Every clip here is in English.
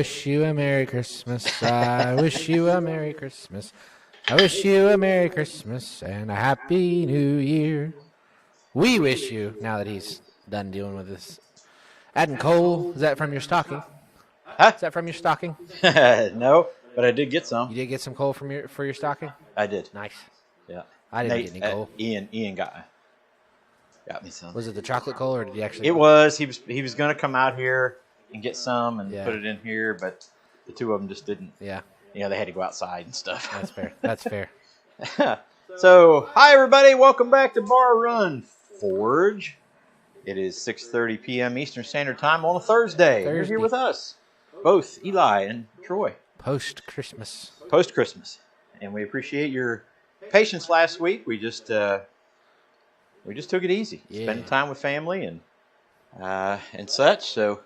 wish you a Merry Christmas. I wish you a Merry Christmas. I wish you a Merry Christmas and a Happy New Year. We wish you, now that he's done dealing with this. Adding coal, is that from your stocking? Huh? Is that from your stocking? No, but I did get some. You did get some coal for your stocking? I did. Nice. Yeah. I didn't get any coal. Ian got me some. Was it the chocolate coal, or did you actually? It was. He was going to come out here and get some and Yeah. put it in here, but the two of them just didn't. Yeah. You know, they had to go outside and stuff. That's fair. That's fair. So, hi everybody. Welcome back to Bar Run Forge. It is 6:30 p.m. Eastern Standard Time on a Thursday. You're here with us, both Eli and Troy. Post-Christmas. Post-Christmas. And we appreciate your patience last week. We just took it easy. Yeah. Spending time with family and such. So,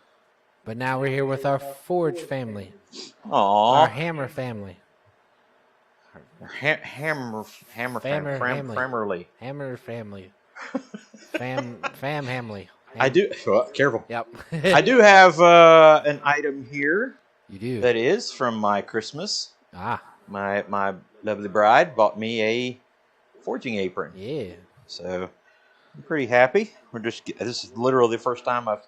But now we're here with our Forge family. our Our Hammer family. hammer family. Hammer family. Fam family. I do. Careful. Yep. I do have an item here. You do. That is from my Christmas. Ah. My lovely bride bought me a forging apron. Yeah. So I'm pretty happy. This is literally the first time I've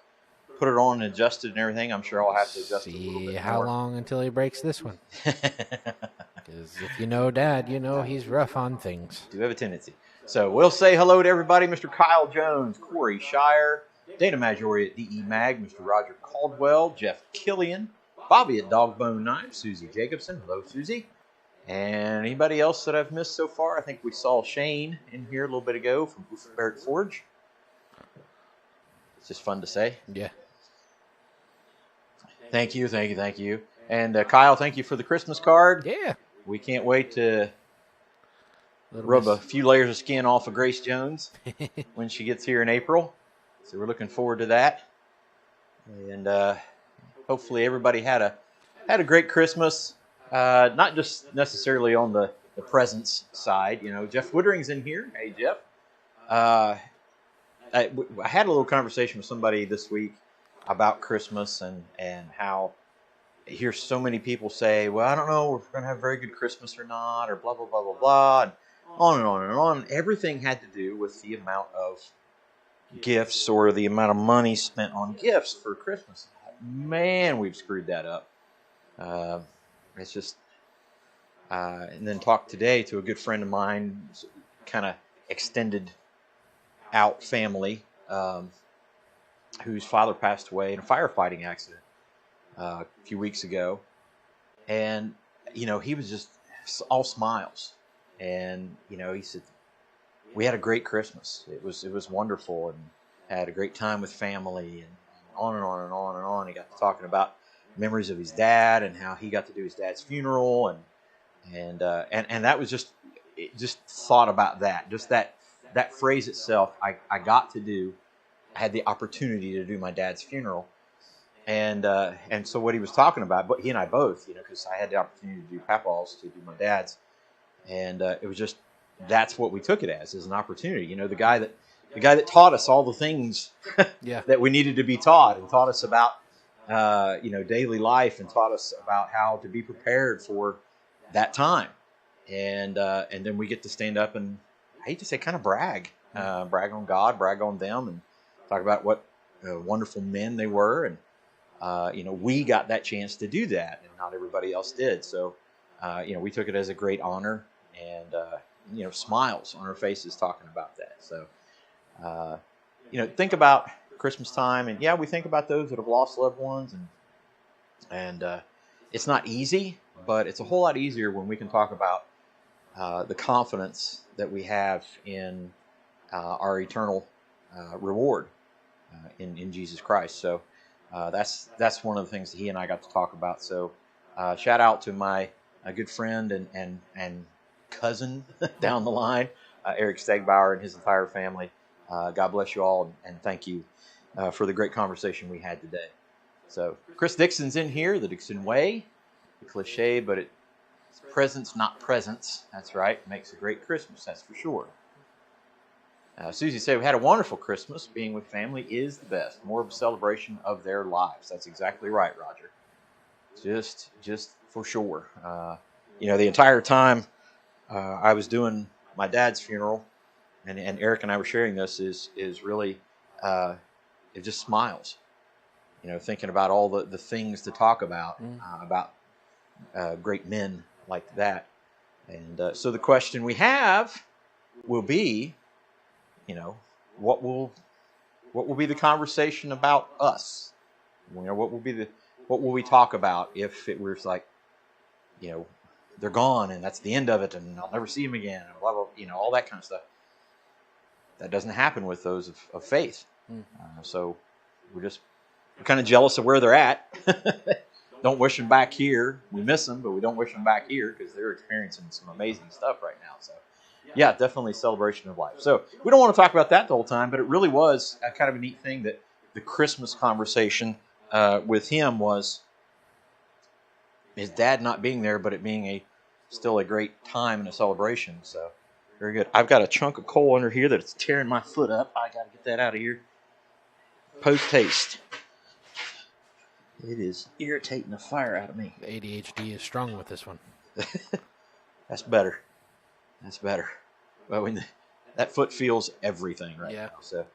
put it on and adjusted and everything. I'm sure I'll have to adjust it a little bit how more. long until he breaks this one? Because if you know Dad, you know he's rough on things. Do have a tendency. So we'll say hello to everybody. Mr. Kyle Jones, Corey Shire, Dana Maggiore at DE Mag, Mr. Roger Caldwell, Jeff Killian, Bobby at Dogbone Knife, Susie Jacobson. Hello, Susie. And anybody else that I've missed so far? I think we saw Shane in here a little bit ago from Barrett Forge. It's just fun to say. Yeah. Thank you. And Kyle, thank you for the Christmas card. Yeah. We can't wait to rub a few layers of skin off of Grace Jones when she gets here in April. So we're looking forward to that. And hopefully everybody had a great Christmas. Not just necessarily on the presents side. You know, Jeff Woodering's in here. Hey, Jeff. I had a little conversation with somebody this week about Christmas and how I hear so many people say, well, I don't know if we're going to have a very good Christmas or not, or blah, blah, blah, blah, blah, and on and on and on. Everything had to do with the amount of gifts or the amount of money spent on gifts for Christmas. Man, we've screwed that up. It's just, and then talked today to a good friend of mine, kind of extended out family, whose father passed away in a firefighting accident a few weeks ago. And, you know, he was just all smiles. And, you know, he said, we had a great Christmas. It was wonderful, and had a great time with family, and on and on and on and on. He got to talking about memories of his dad and how he got to do his dad's funeral, and that was just thought about that. Just that phrase itself, I got to do. I had the opportunity to do my dad's funeral, and so what he was talking about, but he and I both, you know, because I had the opportunity to do Papa's, to do my dad's, and it was just, that's what we took it as an opportunity. You know, the guy that taught us all the things Yeah. that we needed to be taught, and taught us about you know, daily life, and taught us about how to be prepared for that time, and then we get to stand up and, I hate to say, kind of brag on God, brag on them, and talk about what wonderful men they were, and you know, we got that chance to do that, and not everybody else did. So you know, we took it as a great honor, and you know, smiles on our faces talking about that. So you know, think about Christmas time, and yeah, we think about those that have lost loved ones, and it's not easy, but it's a whole lot easier when we can talk about the confidence that we have in our eternal reward in Jesus Christ. So that's one of the things that he and I got to talk about. So shout out to my good friend and cousin down the line, Eric Stegbauer, and his entire family. God bless you all, and thank you for the great conversation we had today. So Chris Dixon's in here, the Dixon Way, the cliche, but it's presents, not presents. That's right. Makes a great Christmas, that's for sure. Susie said, we had a wonderful Christmas. Being with family is the best. More of a celebration of their lives. That's exactly right, Roger. just for sure. The entire time I was doing my dad's funeral, and Eric and I were sharing this, is really it just smiles. Thinking about all the things to talk about great men like that. And so the question we have will be, what will be the conversation about us? What will we talk about if it was like, they're gone and that's the end of it and I'll never see them again and blah, blah, all that kind of stuff. That doesn't happen with those of faith. So we're kind of jealous of where they're at. Don't wish them back here. We miss them, but we don't wish them back here because they're experiencing some amazing stuff right now. So, yeah, definitely a celebration of life. So we don't want to talk about that the whole time, but it really was a kind of a neat thing that the Christmas conversation with him was his dad not being there, but it being still a great time and a celebration. So very good. I've got a chunk of coal under here that's tearing my foot up. I got to get that out of here. Post haste. It is irritating the fire out of me. The ADHD is strong with this one. That's better. Well, that foot feels everything right now. So,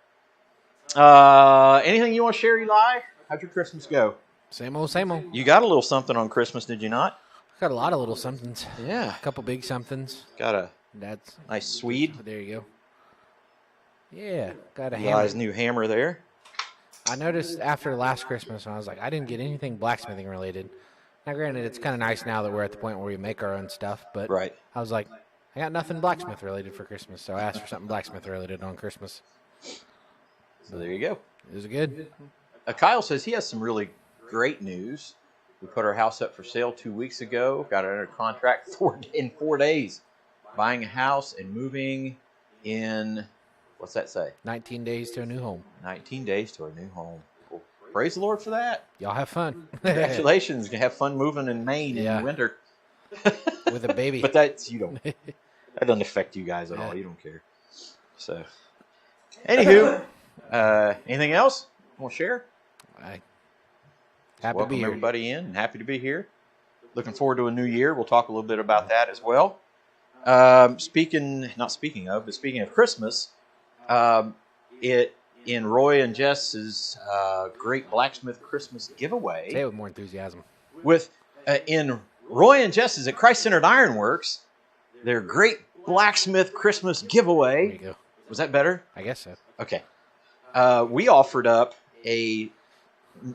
anything you want to share, Eli? How'd your Christmas go? Same old, same old. You got a little something on Christmas, did you not? Got a lot of little somethings. Yeah. A couple big somethings. Got a That's nice Swede. There you go. Yeah, got a Eli's hammer. new hammer there. I noticed after last Christmas, when I was like, I didn't get anything blacksmithing related. Now, granted, it's kind of nice now that we're at the point where we make our own stuff, but right. I was like, I got nothing blacksmith related for Christmas, so I asked for something blacksmith related on Christmas. So there you go. It was good. Kyle says he has some really great news. We put our house up for sale 2 weeks ago, got it under contract in 4 days. Buying a house and moving in, what's that say? 19 days to a new home. 19 days to a new home. Well, praise the Lord for that. Y'all have fun. Congratulations. You have fun moving in Maine in the winter. With a baby. But that doesn't affect you guys at all. You don't care. So, anywho, anything else you want to share? Happy welcome to be here. Everybody in. Happy to be here. Looking forward to a new year. We'll talk a little bit about that as well. Speaking of Christmas, in Roy and Jess's great blacksmith Christmas giveaway. Say it with more enthusiasm. In Roy and Jess's at Christ Centered Ironworks, their great blacksmith Christmas giveaway. There you go. Was that better? I guess so. Okay. We offered up a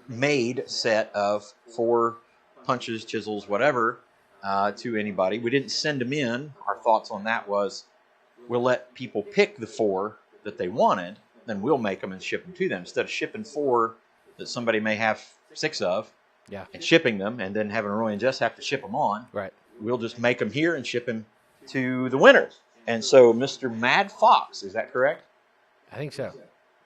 made set of 4 punches, chisels, whatever, to anybody. We didn't send them in. Our thoughts on that was we'll let people pick the 4 that they wanted, then we'll make them and ship them to them. Instead of shipping 4 that somebody may have 6 of and shipping them and then having Roy and Jess have to ship them on, right? We'll just make them here and ship them to the winners. And so Mr. Mad Fox, is that correct? I think so.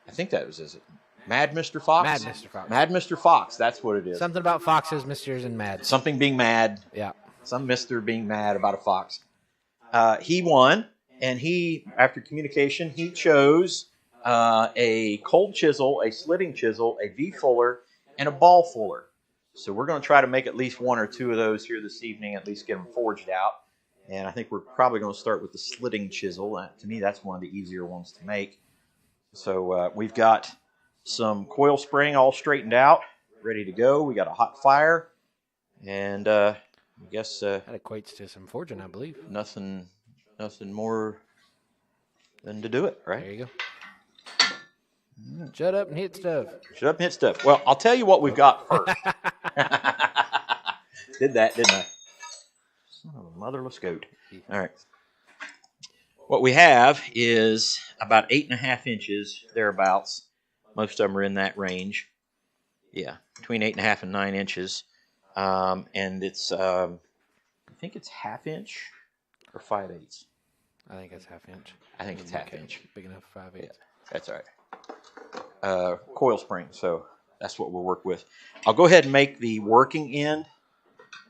I think that was, is it? Mad Mr. Fox? Mad Mr. Fox. Mad Mr. Fox, that's what it is. Something about foxes, misters, and mad. Something being mad. Yeah. Some mister being mad about a fox. He won, and after communication, he chose a cold chisel, a slitting chisel, a V-fuller, and a ball fuller. So we're going to try to make at least 1 or 2 of those here this evening, at least get them forged out. And I think we're probably going to start with the slitting chisel. To me, that's one of the easier ones to make. So we've got some coil spring all straightened out, ready to go. We got a hot fire, and I guess that equates to some forging, I believe. Nothing more than to do it, right? There you go. Shut up and hit stuff. Shut up and hit stuff. Well, I'll tell you what we've got first. Did that, didn't I? Son of a motherless goat. All right. What we have is about 8.5 inches, thereabouts. Most of them are in that range. Yeah, between 8.5 and 9 inches. And it's, I think it's 1/2 inch or 5/8. I think it's 1/2 inch. I think it's 1/2 inch. Big enough for 5/8. Yeah, that's all right. Coil spring, so that's what we'll work with. I'll go ahead and make the working end,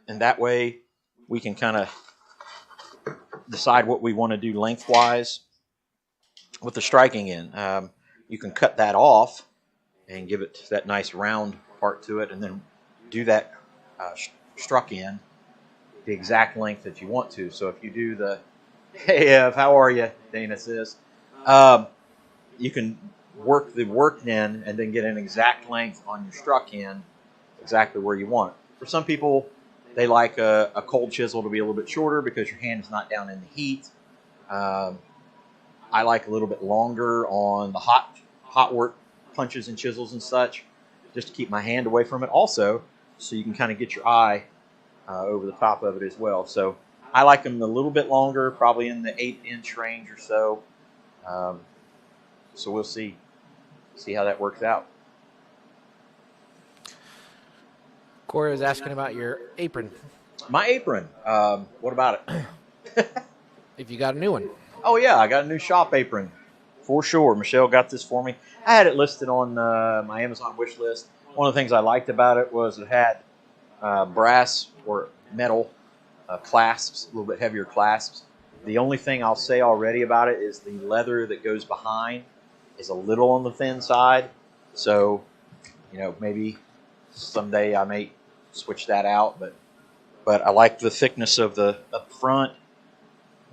and that way we can kind of decide what we want to do lengthwise with the striking end. You can cut that off and give it that nice round part to it, and then do that struck in the exact length that you want to. So if you do the, hey Ev, how are you? Dana says, you can work the work in and then get an exact length on your struck in exactly where you want it. For some people, they like a cold chisel to be a little bit shorter because your hand is not down in the heat. I like a little bit longer on the hot work punches and chisels and such, just to keep my hand away from it. Also, so you can kind of get your eye over the top of it as well. So I like them a little bit longer, probably in the 8-inch range or so. So we'll see how that works out. Corey was asking about your apron. My apron. What about it? If you got a new one. Oh yeah, I got a new shop apron for sure. Michelle got this for me. I had it listed on my Amazon wish list. One of the things I liked about it was it had brass or metal clasps, a little bit heavier clasps. The only thing I'll say already about it is the leather that goes behind is a little on the thin side. So, maybe someday I may switch that out. But I like the thickness of the up front.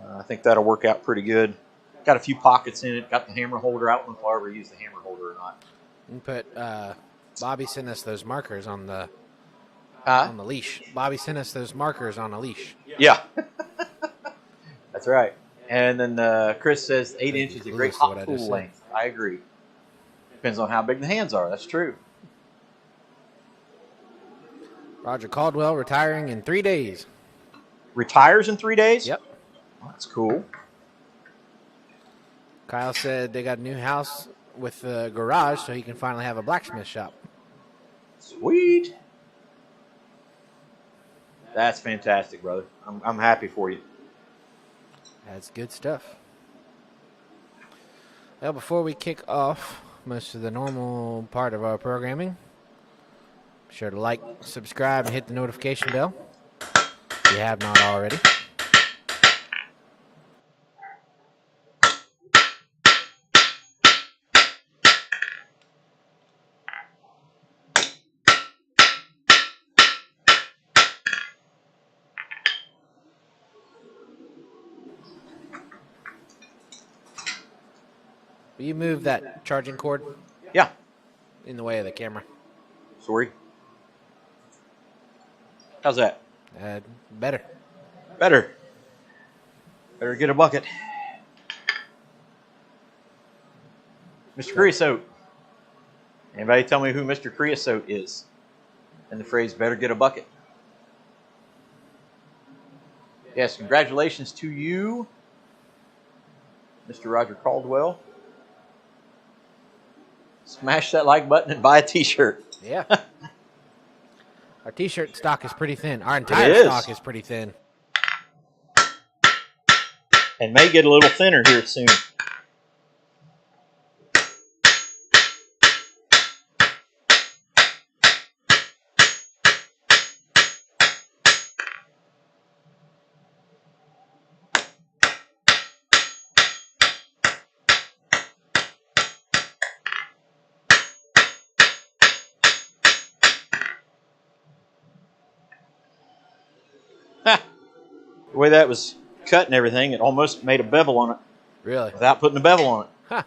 I think that'll work out pretty good. Got a few pockets in it. Got the hammer holder. I don't know if I'll ever use the hammer holder or not. You put Bobby sent us those markers on the leash. Bobby sent us those markers on a leash. Yeah. That's right. And then Chris says 8 inches is a great hot tool length. I agree. Depends on how big the hands are. That's true. Roger Caldwell retiring in 3 days. Retires in 3 days? Yep. Well, that's cool. Kyle said they got a new house with a garage so he can finally have a blacksmith shop. Sweet. That's fantastic, brother. I'm happy for you. That's good stuff. Well, before we kick off most of the normal part of our programming, be sure to like, subscribe, and hit the notification bell if you have not already. Will you move that charging cord? Yeah. In the way of the camera. Sorry. How's that? Better. Better get a bucket. Mr. Creosote. Anybody tell me who Mr. Creosote is? And the phrase, better get a bucket. Yes, congratulations to you, Mr. Roger Caldwell. Smash that like button and buy a t-shirt. Yeah. Our t-shirt stock is pretty thin. Our entire stock is pretty thin. And may get a little thinner here soon. The way that was cut and everything, it almost made a bevel on it. Really? Without putting a bevel on it. Huh.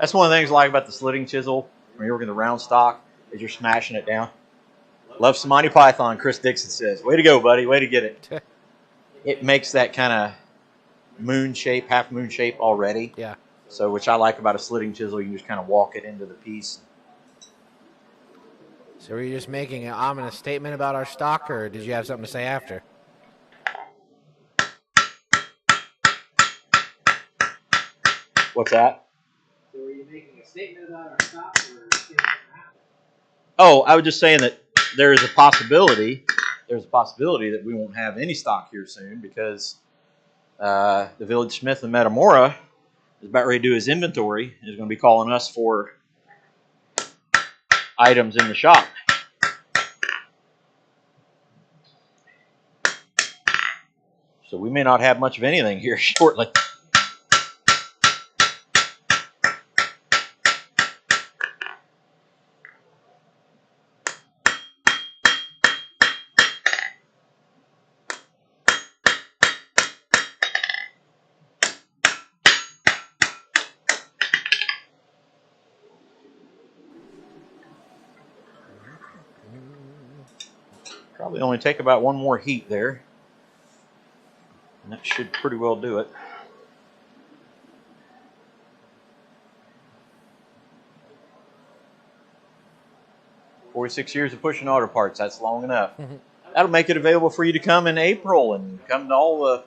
That's one of the things I like about the slitting chisel when you're working the round stock is you're smashing it down. Love some Monty Python, Chris Dixon says. Way to go, buddy. Way to get it. It makes that kind of moon shape, half moon shape already. Yeah. So, which I like about a slitting chisel, you can just kind of walk it into the piece. So were you just making an ominous statement about our stock, or did you have something to say after? What's that? So were you making a statement about our stock, or Oh, I was just saying that there is a possibility. There's a possibility that we won't have any stock here soon because the Village Smith in Metamora is about ready to do his inventory. He's going to be calling us for items in the shop. So we may not have much of anything here shortly. Probably only take about one more heat there. And that should pretty well do it. "46 years of pushing auto parts, that's long enough." That'll make it available for you to come in April and come to all the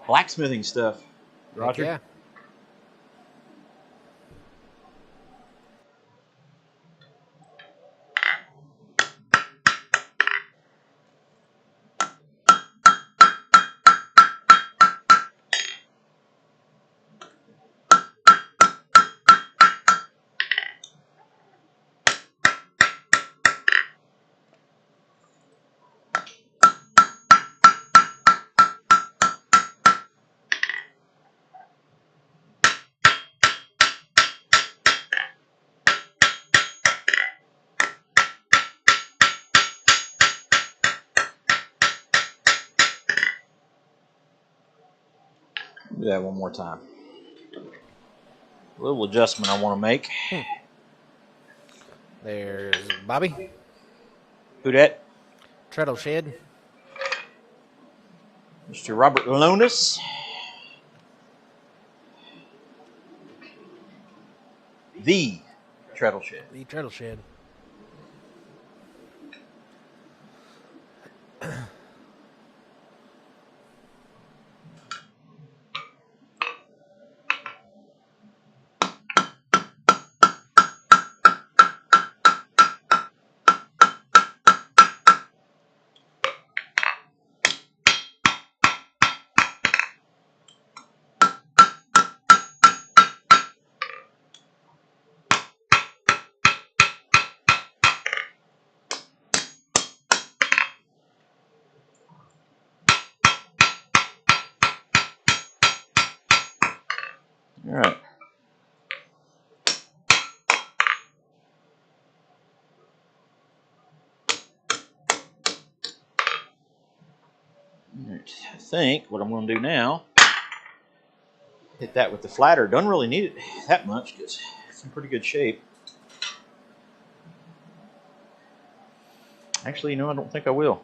blacksmithing stuff. Roger? Yeah. Do that one more time. A little adjustment I want to make. There's Bobby. Who dat? Treadle Shed. Mr. Robert Lonis. The Treadle Shed. The Treadle Shed. All right. I think what I'm going to do now, hit that with the flatter. Don't really need it that much because it's in pretty good shape. Actually, you know, I don't think I will.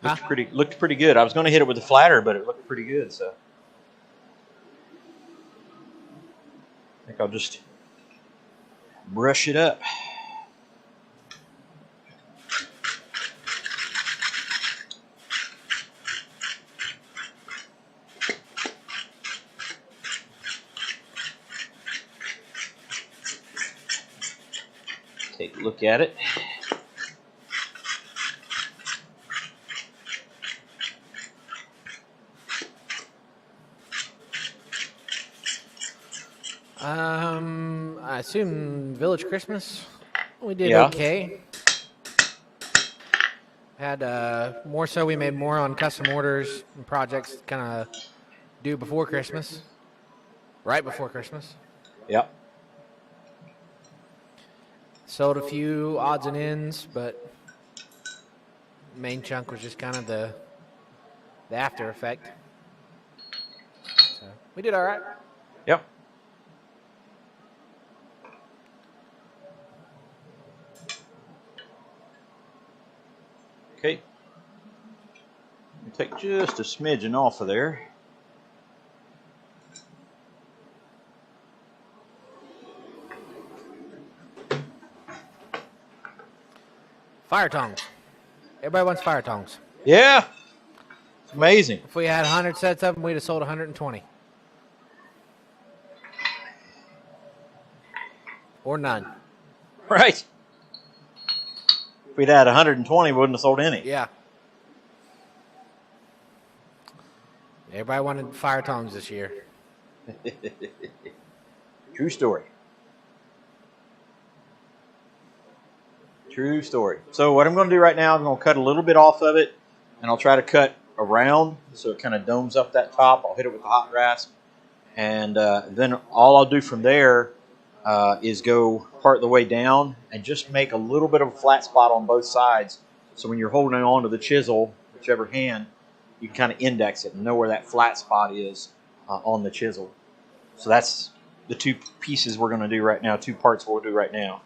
Looked pretty good. I was going to hit it with the flatter, but it looked pretty good. So I think I'll just brush it up. Take a look at it. I assume Village Christmas. We did Yeah. okay. Had more so we made more on custom orders and projects kind of due before Christmas. Right before Christmas. Yep. Sold a few odds and ends, but main chunk was just kind of the after effect. So we did all right. Yep. Okay. Take just a smidgen off of there. Fire tongs. Everybody wants fire tongs. Yeah. It's amazing. If we had 100 sets of them, we'd have sold 120. Or none. Right. If we'd had 120, we wouldn't have sold any. Yeah. Everybody wanted fire tongs this year. True story. True story. So what I'm going to do right now, I'm going to cut a little bit off of it, and I'll try to cut around so it kind of domes up that top. I'll hit it with the hot rasp, and then all I'll do from there is go part of the way down and just make a little bit of a flat spot on both sides. So when you're holding on to the chisel, whichever hand, you can kind of index it and know where that flat spot is on the chisel. So that's the two pieces we're going to do right now, two parts we'll do right now.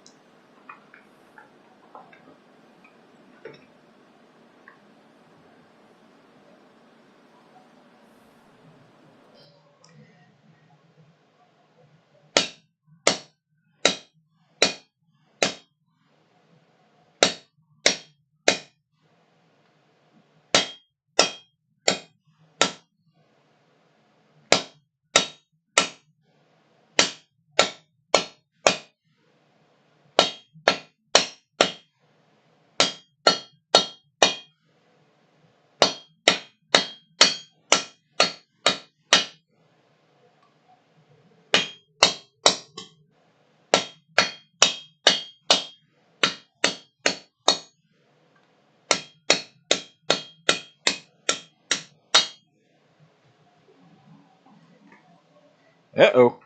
Uh-oh.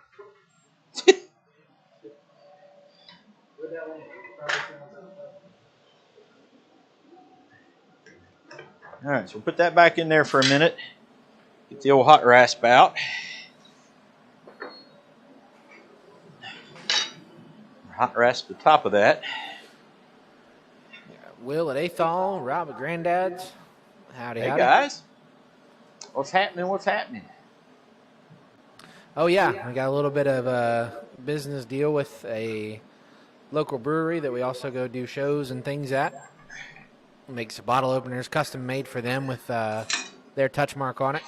Where'd that land? Probably sounds All right, so we'll put that back in there for a minute. Get the old hot rasp out. Hot rasp the top of that. Will at Athol, Rob at Granddad's. Howdy, Hey, howdy. guys. What's happening? What's happening? Oh, yeah. We got a little bit of a business deal with a local brewery that we also go do shows and things at. Makes bottle openers custom made for them with their touch mark on it.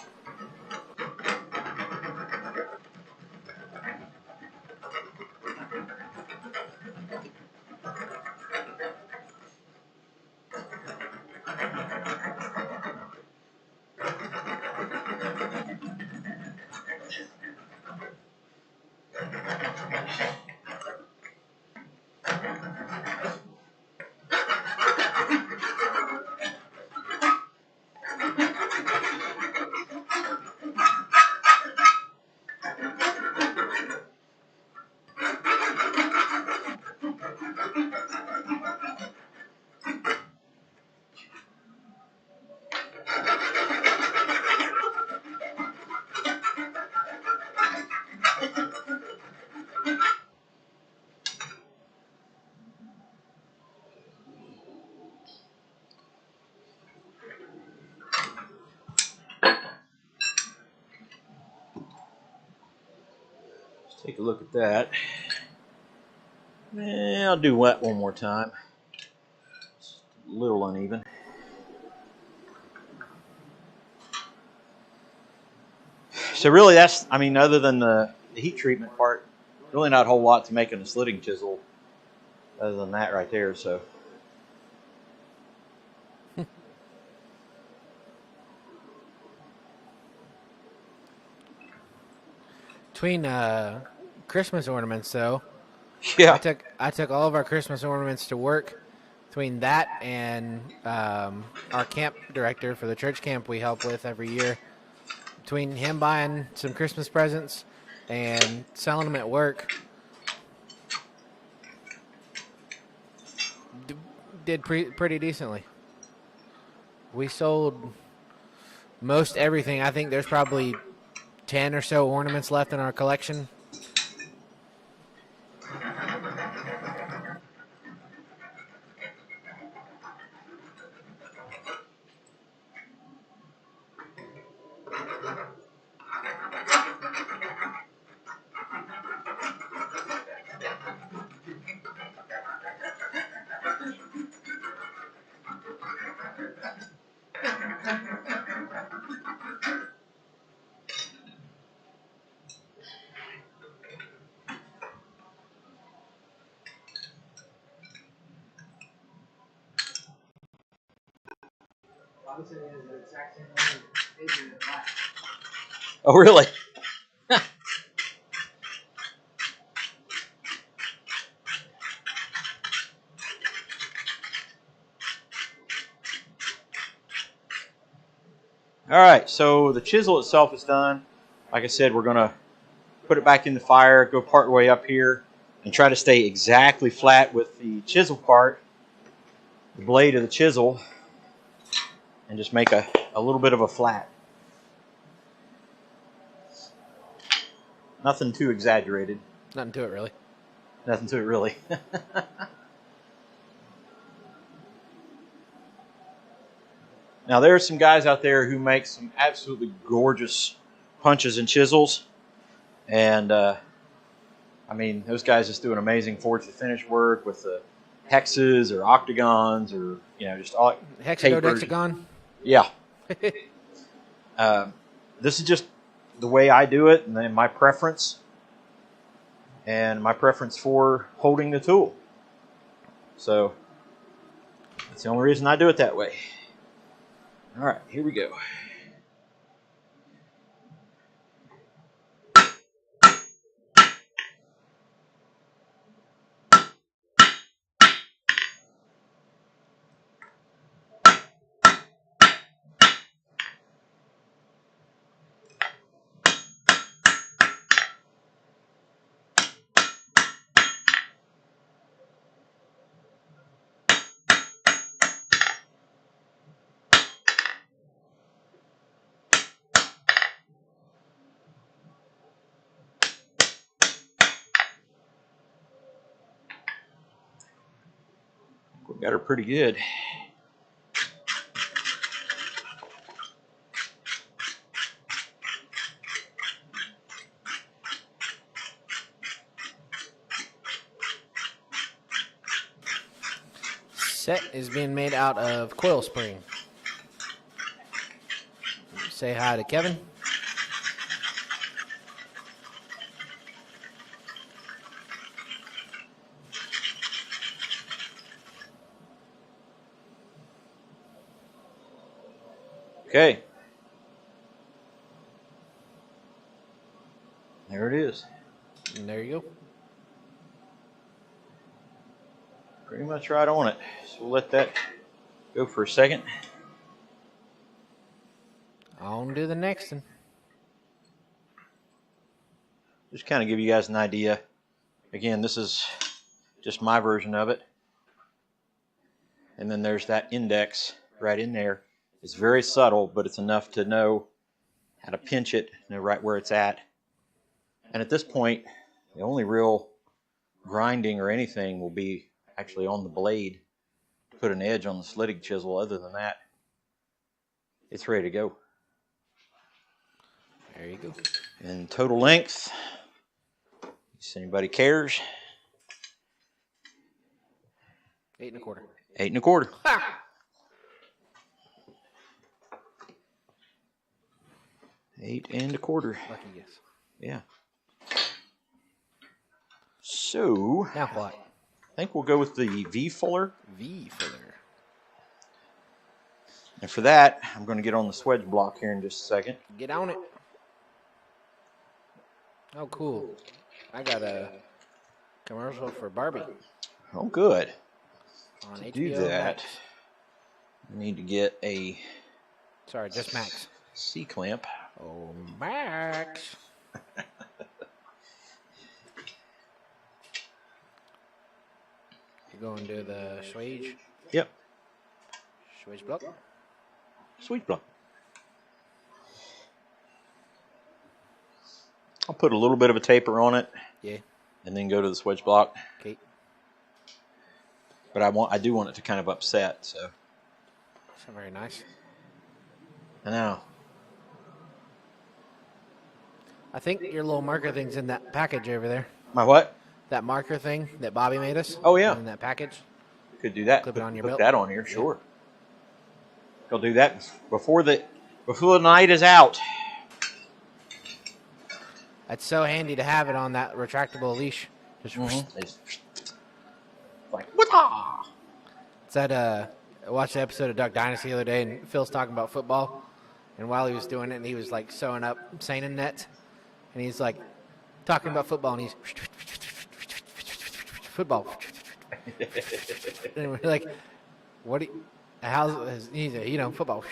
Let's take a look at that. I'll do wet one more time. It's a little uneven. So really that's, I mean, other than the heat treatment part, really not a whole lot to making a slitting chisel other than that right there, so. Between Christmas ornaments, though, Yeah. I took all of our Christmas ornaments to work. Between that and our camp director for the church camp we help with every year, between him buying some Christmas presents and selling them at work, did pretty decently. We sold most everything. I think there's probably 10 or so ornaments left in our collection. Obviously, it is the exact same way as Adrian and Black. Oh, really? All right, so the chisel itself is done. Like I said, we're going to put it back in the fire, go part way up here, and try to stay exactly flat with the chisel part, the blade of the chisel, and just make a little bit of a flat. Nothing too exaggerated. Nothing to it, really. Nothing to it, really. Now, there are some guys out there who make some absolutely gorgeous punches and chisels. And, I mean, those guys just do an amazing forge to finish work with the hexes or octagons or, you know, just all Hexagon. Yeah. This is just the way I do it and then my preference. And my preference for holding the tool. So, that's the only reason I do it that way. All right, here we go. Got her pretty good. Set is being made out of coil spring. Say hi to Kevin. Okay. There it is. And there you go. Pretty much right on it. So we'll let that go for a second. On to the next one. Just kind of give you guys an idea. Again, this is just my version of it. And then there's that index right in there. It's very subtle, but it's enough to know how to pinch it, know right where it's at. And at this point, the only real grinding or anything will be actually on the blade to put an edge on the slitting chisel. Other than that, it's ready to go. There you go. And total length, if anybody cares, 8 1/4. 8 1/4. Ha! 8 1/4. Lucky guess. Yeah. So, Now what? I think we'll go with the V fuller. V filler. And for that, I'm going to get on the swedge block here in just a second. Get on it. Oh, cool. I got a commercial for Barbie Oh, good. on To HBO do that, Max. I need to get a Sorry, just Max. C-clamp. Oh, Max. You're going to the swage Yep. block. Sweet block. I'll put a little bit of a taper on it. Yeah. And then go to the swedge block. Okay. But I do want it to kind of upset, so. That's very nice. I know. I think your little marker thing's in that package over there. My what? That marker thing that Bobby made us. Oh, yeah. In that package. Could do that. Clip it on your put belt. that on here, sure. I'll do that before the night is out. It's so handy to have it on that retractable leash. Just It's like, what's It's that I watched the episode of Duck Dynasty the other day, and Phil's talking about football. And while he was doing it, and he was like sewing up seinen nets, and he's like talking about football, and he's football. And we're like, what? He's football.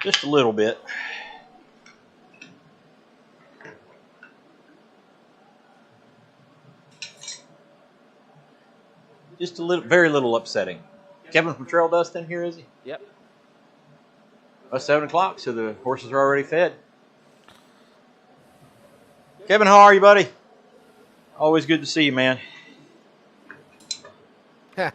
Just a little bit. Just a little, very little upsetting. Kevin from Trail Dust in here, is he? Yep. It's 7 o'clock, so the horses are already fed. Kevin, how are you, buddy? Always good to see you, man. Okay.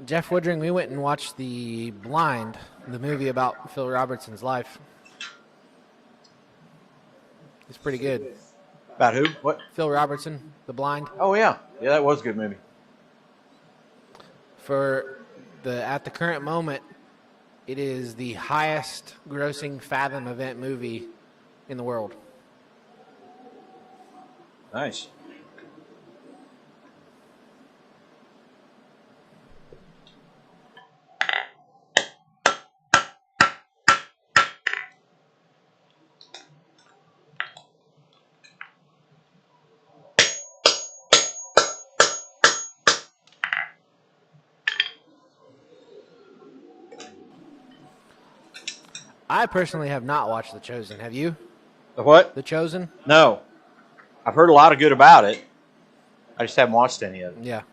Jeff Woodring, we went and watched The Blind, the movie about Phil Robertson's life. It's pretty good. About who? What? Phil Robertson, The Blind. Oh, yeah. Yeah, that was a good movie. At the current moment, it is the highest grossing Fathom event movie in the world. Nice. I personally have not watched The Chosen. Have you? The what? The Chosen? No. I've heard a lot of good about it. I just haven't watched any of it. Yeah.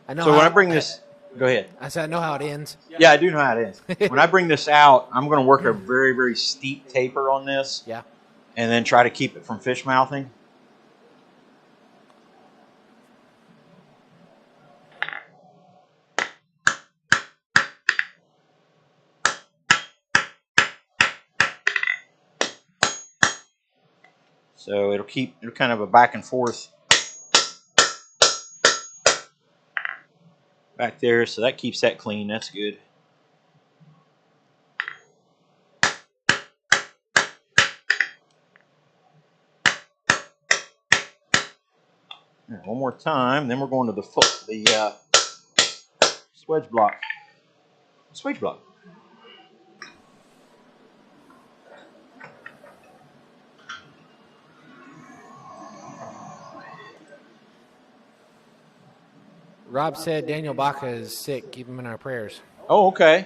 I know. So when I bring this, go ahead. I said I know how it ends. Yeah, I do know how it ends. When I bring this out, I'm going to work a very, very steep taper on this. Yeah. And then try to keep it from fish mouthing. So it'll kind of a back and forth back there. So that keeps that clean. That's good. Right, one more time. Then we're going to the swedge block. Swedge block. Rob said Daniel Baca is sick. Keep him in our prayers. Oh, okay.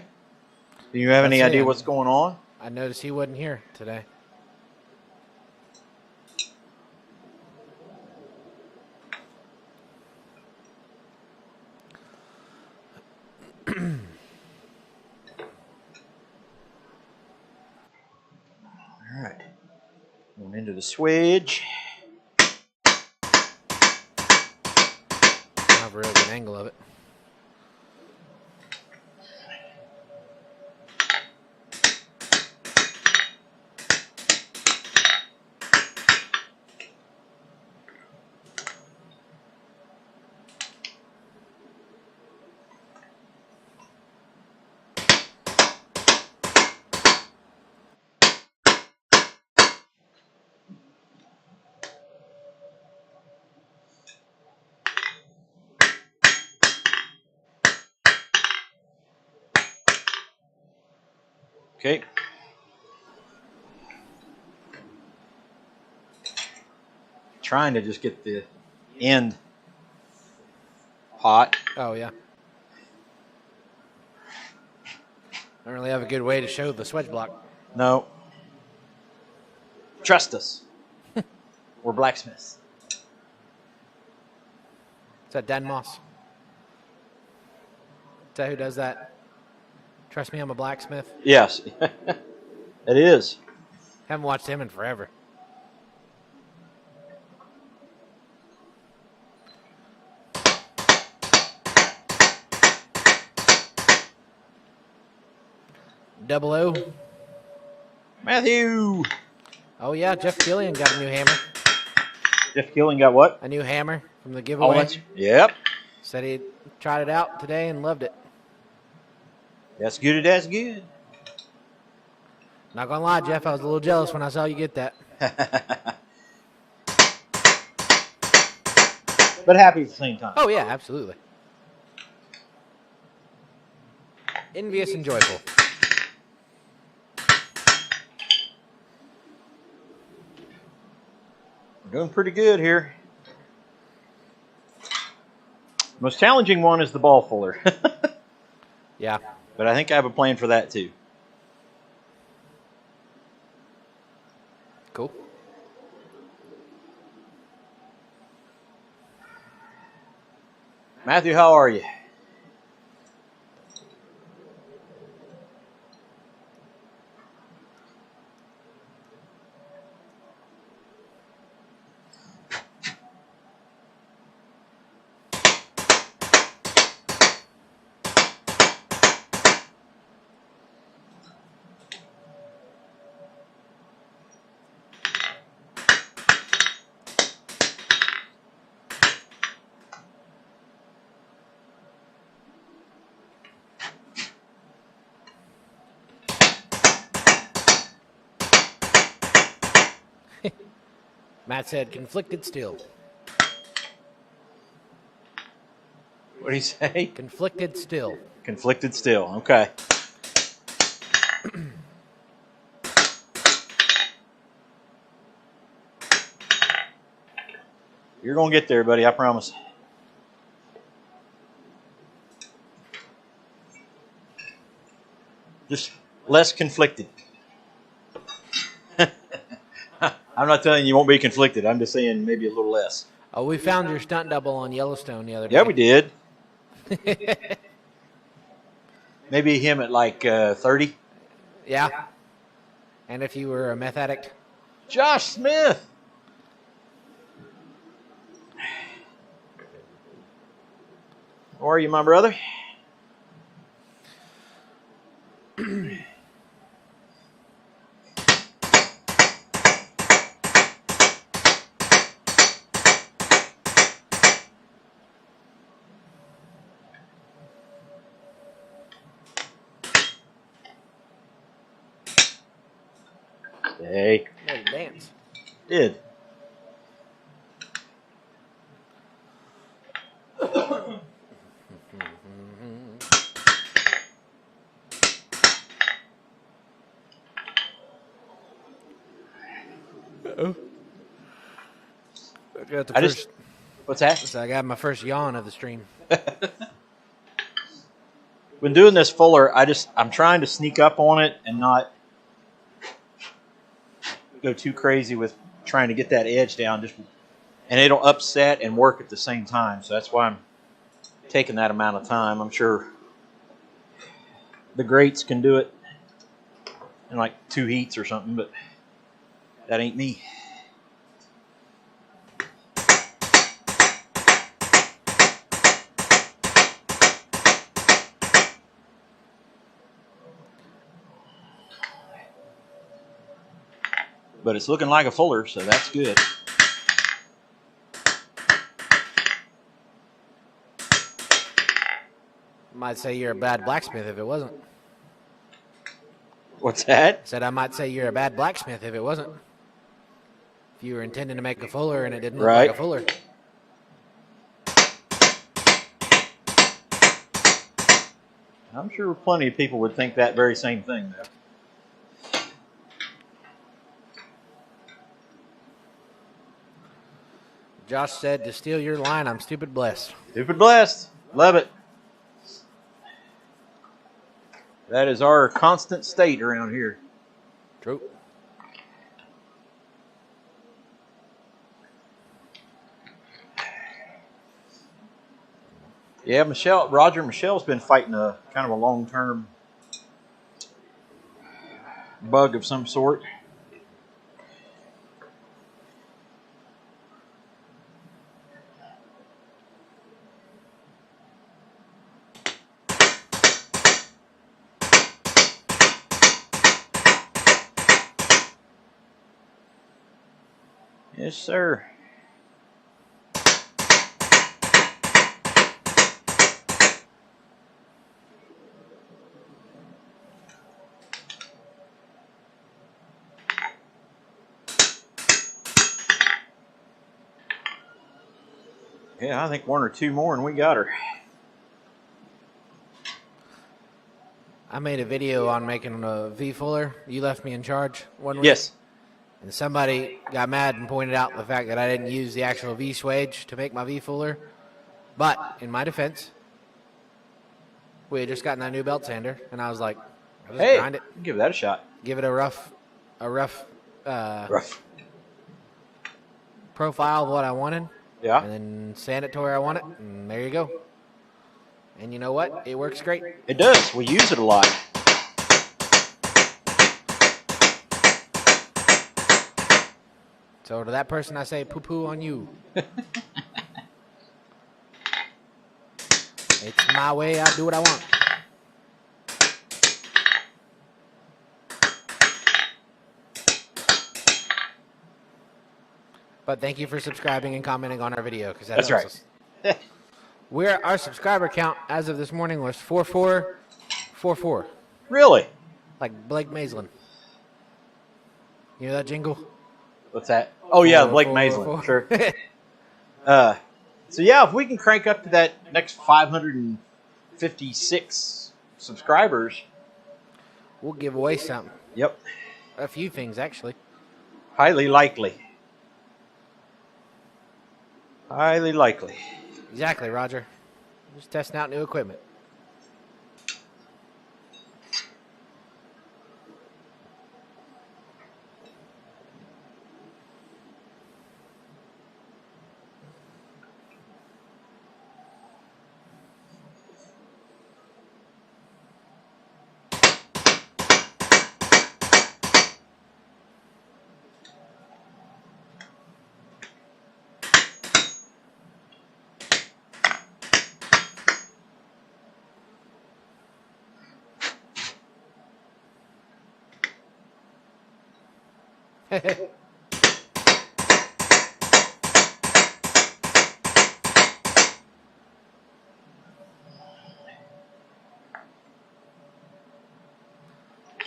Do you have any That's idea it. what's going on? I noticed he wasn't here today. All right. Going into the swedge. I have a real good angle of it. Okay. Trying to just get the end hot. Oh, yeah. I don't really have a good way to show the swedge block. No. Trust us. We're blacksmiths. Is that Dan Moss? Is that who does that? Trust me, I'm a blacksmith. Yes. It is. Haven't watched him in forever. Double O. Matthew. Oh, yeah, Jeff Gillian got a new hammer. Jeff Killing got what? A new hammer from the giveaway. Yep. Said he tried it out today and loved it. That's good. That's good. Not gonna lie, Jeff, I was a little jealous when I saw you get that. But happy at the same time. Oh, yeah, absolutely. Envious and joyful. We're doing pretty good here. Most challenging one is the ball fuller. Yeah. But I think I have a plan for that too. Cool. Matthew, how are you? Matt said conflicted still. What did he say? Conflicted still. Conflicted still. Okay. You're going to get there, buddy. I promise. Just less conflicted. I'm not telling you won't be conflicted. I'm just saying maybe a little less. Oh, we found your stunt double on Yellowstone the other day. Yeah, we did. Maybe him at like 30. Yeah. And if you were a meth addict? Josh Smith. How are you, my brother? Hey. Made a dance. Did. What's that? So I got my first yawn of the stream. When doing this fuller, I'm trying to sneak up on it and not go too crazy with trying to get that edge down. And it'll upset and work at the same time. So that's why I'm taking that amount of time. I'm sure the greats can do it in like 2 heats or something, but that ain't me. But it's looking like a fuller, so that's good. Might say you're a bad blacksmith if it wasn't. What's that? Said I might say you're a bad blacksmith if it wasn't. If you were intending to make a fuller and it didn't look like a fuller. I'm sure plenty of people would think that very same thing, though. Josh said, to steal your line, I'm stupid blessed. Stupid blessed. Love it. That is our constant state around here. True. Yeah, Roger Michelle's been fighting a kind of a long-term bug of some sort. Yes, sir. Yeah, I think 1 or 2 more and we got her. I made a video on making a V-fuller. You left me in charge one week. Yes. And somebody got mad and pointed out the fact that I didn't use the actual V-swage to make my V-fuller. But, in my defense, we had just gotten that new belt sander, and I was like, I'll just grind it. Give that a shot. Give it a rough profile of what I wanted. Yeah. And then sand it to where I want it, and there you go. And you know what? It works great. It does. We use it a lot. So to that person, I say poo-poo on you. It's my way. I do what I want. But thank you for subscribing and commenting on our video, because that's right. Us. Our subscriber count as of this morning was 4444. Really? Like Blake Maislin. You know that jingle? What's that? Oh yeah, Four, Lake four, Maitland. four. Sure. So yeah, if we can crank up to that next 556 subscribers, We'll give away something. yep, A few things, actually. highly likely. Highly likely. Exactly, Roger. Just testing out new equipment.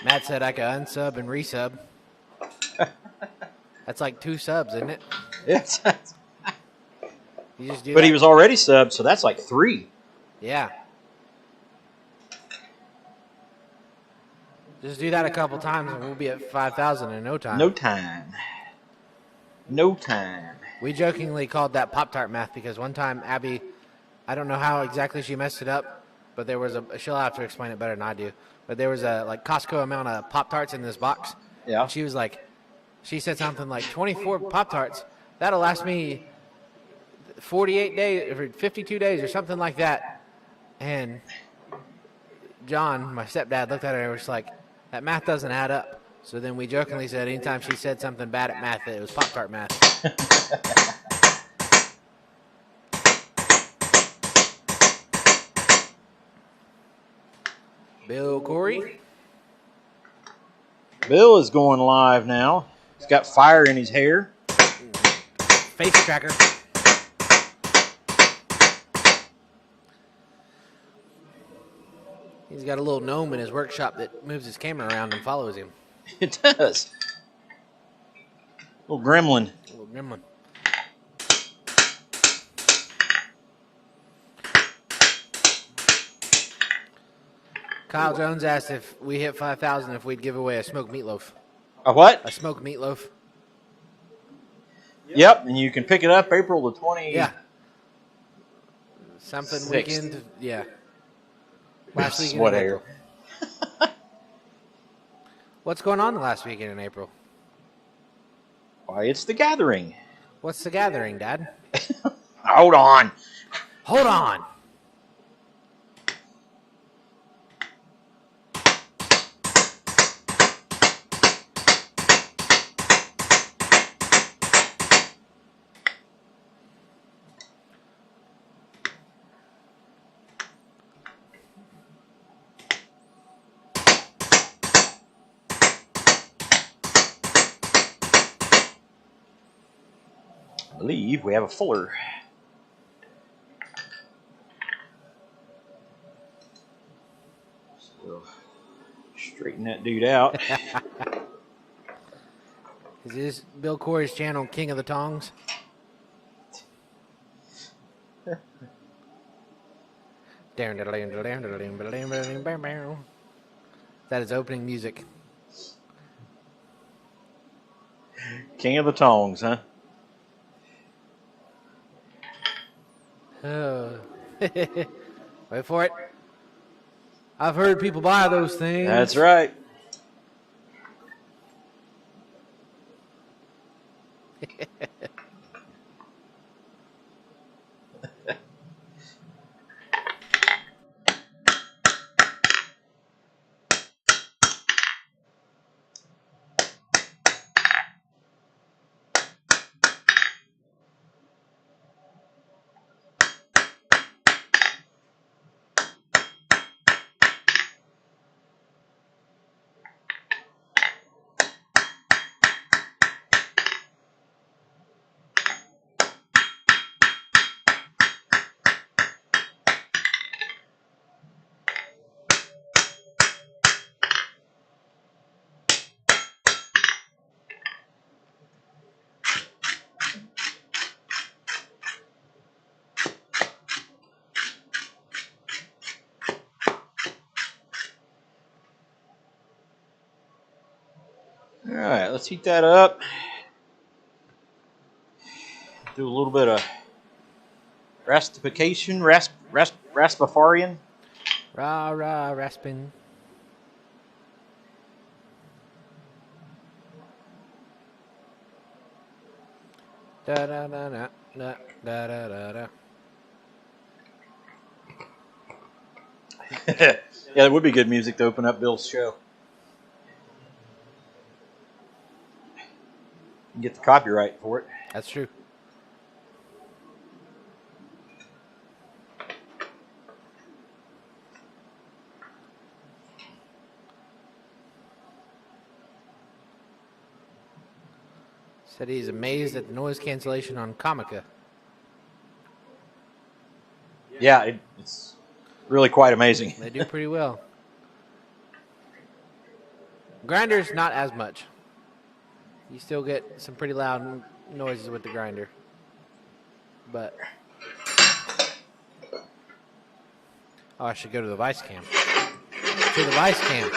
Matt said I could unsub and resub. That's like 2 subs, isn't it? Yes. You just do But that. he was already subbed, so that's like 3. Yeah. Just do that a couple times and we'll be at 5,000 in no time. No time. No time. We jokingly called that Pop-Tart math because one time Abby, I don't know how exactly she messed it up, but there was she'll have to explain it better than I do, but there was a like Costco amount of Pop-Tarts in this box. Yeah. And she was like, she said something like 24 Pop-Tarts. That'll last me 48 days or 52 days or something like that. And John, my stepdad, looked at her and was like, that math doesn't add up. So then we jokingly said anytime she said something bad at math, that it was Pop-Tart math. Bill Corey. Bill is going live now. He's got fire in his hair. Face tracker. He's got a little gnome in his workshop that moves his camera around and follows him. It does. Little gremlin. A little gremlin. Kyle Jones asked if we hit 5,000 if we'd give away a smoked meatloaf. A what? A smoked meatloaf. Yep, and you can pick it up April the 20th. Yeah. Something Sixth. weekend. Yeah. Last weekend What in hair? April. What's going on the last weekend in April? Why, it's the gathering. What's the gathering, Dad? Hold on. Hold on. I believe we have a fuller. So, straighten that dude out. Is this Bill Corey's channel, King of the Tongs? That is opening music. King of the Tongs, huh? Oh. Wait for it. I've heard people buy those things. That's right. let's heat that up. Do a little bit of raspifarian. Rah, rah, rasping. Da da da da da da da da. Yeah, that would be good music to open up Bill's show. You can get the copyright for it. That's true. Said he's amazed at the noise cancellation on Comica. Yeah, it's really quite amazing. They do pretty well. Grinder's not as much. You still get some pretty loud noises with the grinder. But oh, I should go to the Vice Cam. To the Vice Cam.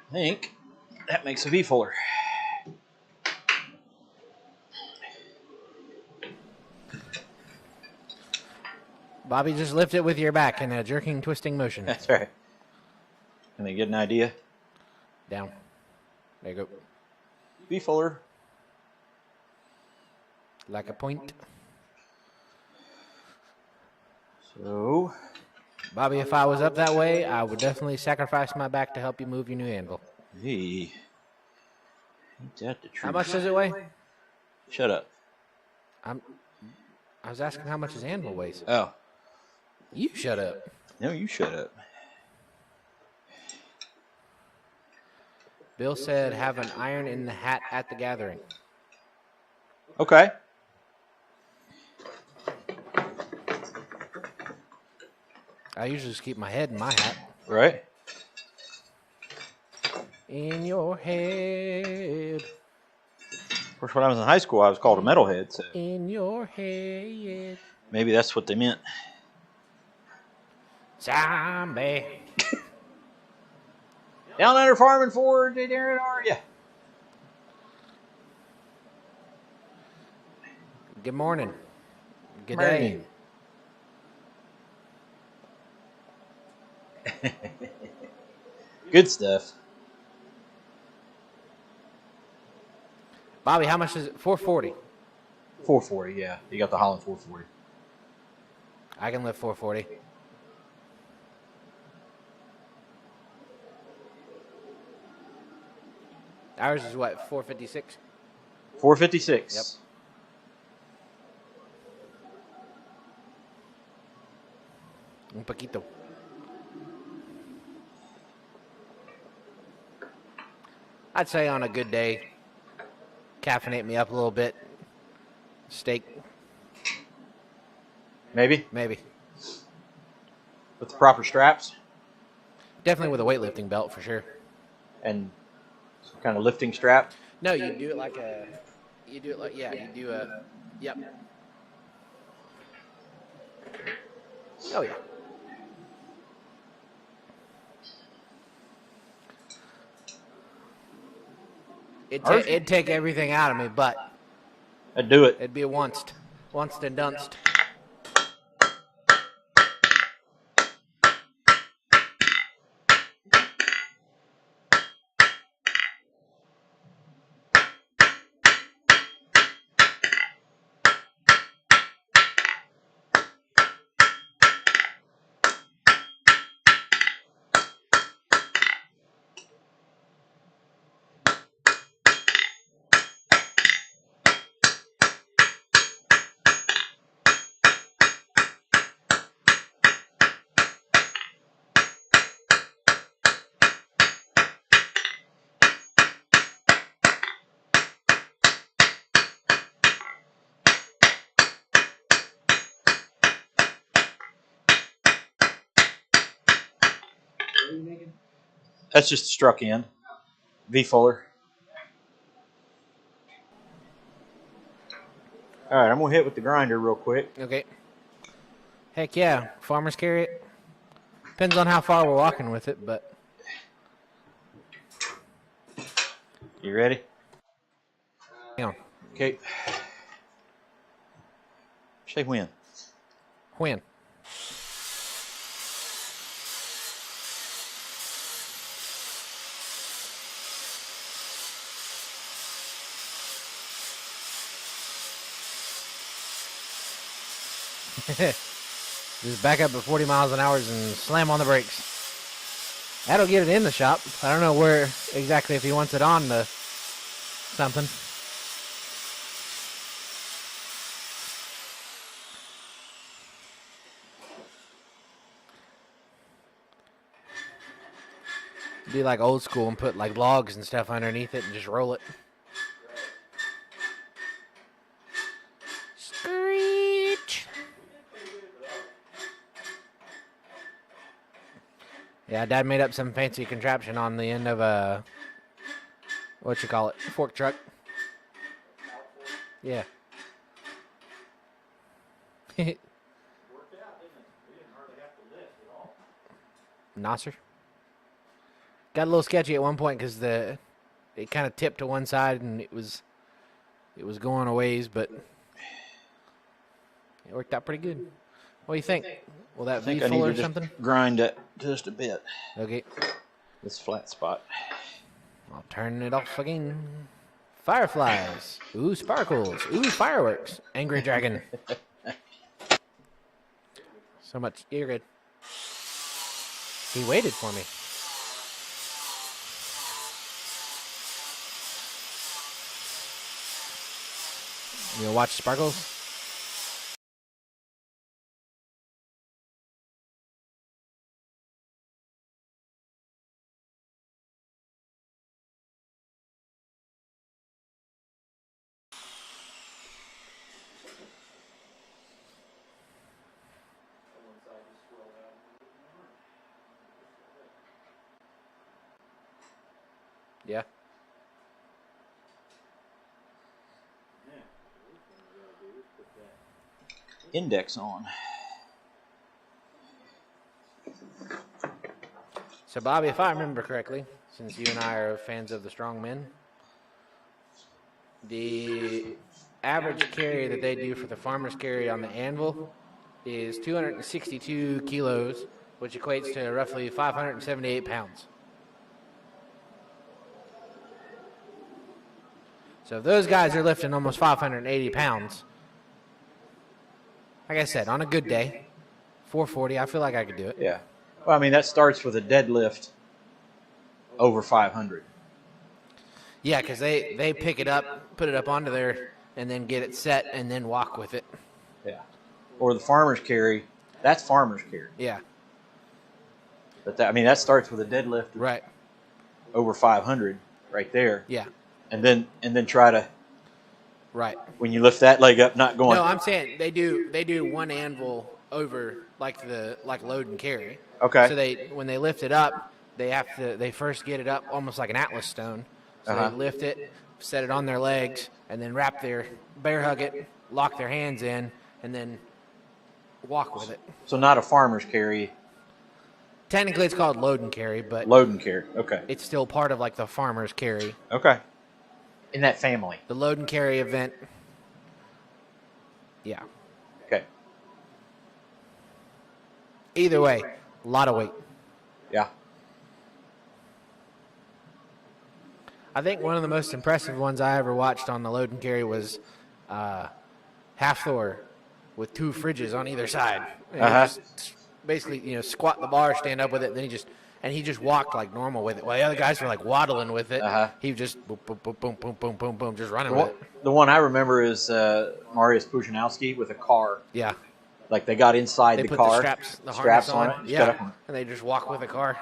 I think that makes a V fuller. Bobby, just lift it with your back in a jerking, twisting motion. That's right. Can they get an idea? Down. There you go. V fuller. Like a point. So, Bobby, if I was up that way, I would definitely sacrifice my back to help you move your new anvil. hey, ain't that the truth? How much does it weigh? Shut up. I was asking how much his anvil weighs. Oh, You shut up. no, you shut up. Bill said have an iron in the hat at the gathering. Okay. I usually just keep my head in my hat. Right. In your head. Of course, when I was in high school, I was called a metalhead, so In your head. maybe that's what they meant. Zombie. Down under farming for Darren, are ya? Good morning. Good day. Good stuff. Bobby, how much is it? $440. 440, yeah. You got the Holland 440. I can lift 440. Ours is what, 456? 456. Yep. Un poquito. I'd say on a good day, caffeinate me up a little bit. Steak, Maybe. maybe. With the proper straps Definitely with a weightlifting belt for sure. and some kind of lifting strap. No, you do it like a. You do it like, yeah, you do a. Yep. Oh, yeah. It'd take everything out of me, but I'd do it. it'd be a once and dunst. That's just a struck end. V-fuller. All right, I'm going to hit with the grinder real quick. Okay. Heck yeah. Farmers carry it. Depends on how far we're walking with it, but. You ready? Hang on. Okay. Say when. When? Just back up at 40 miles an hour and slam on the brakes. That'll get it in the shop. I don't know where exactly if he wants it on the something. Be like old school and put like logs and stuff underneath it and just roll it. Screech. Yeah, Dad made up some fancy contraption on the end of a, what you call it, fork truck. Yeah. Nasser. Got a little sketchy at one point because it kind of tipped to one side and it was going a ways, but it worked out pretty good. What do you think? Will that be full or something? Grind it just a bit. Okay. This flat spot. I'll turn it off again. Fireflies. Ooh, sparkles. Ooh, fireworks. Angry dragon. So much. You're good. He waited for me. You watch Sparkles? Yeah. Index on. So, Bobby, if I remember correctly, since you and I are fans of the strong men, the average carry that they do for the farmer's carry on the anvil is 262 kilos, which equates to roughly 578 pounds. So if those guys are lifting almost 580 pounds, like I said, on a good day, 440, I feel like I could do it. Yeah. Well, I mean, that starts with a deadlift over 500. Yeah, because they pick it up, put it up onto there, and then get it set, and then walk with it. Yeah. Or the farmer's carry. That's farmer's carry. Yeah. But that starts with a deadlift Right. over 500 right there. Yeah. And then try to, Right. when you lift that leg up, not going. No, I'm saying they do one anvil over like load and carry. Okay. So when they lift it up, they first get it up almost like an Atlas stone. So they lift it, set it on their legs, and then bear hug it, lock their hands in, and then walk with it. So not a farmer's carry. Technically, it's called load and carry, but Load and carry. Okay. it's still part of like the farmer's carry. Okay. In that family. The load and carry event. Yeah. Okay. Either way, a lot of weight. Yeah. I think one of the most impressive ones I ever watched on the load and carry was Half Thor with 2 fridges on either side. And he just basically, squat the bar, stand up with it, and then he just walked like normal with it. While the other guys were like waddling with it, he just boom, boom, boom, boom, boom, boom, boom, boom, just running with it. The one I remember is Mariusz Pujanowski with a car. Yeah. Like they got inside the put car. the straps on it. Yeah. And they just walk with the car.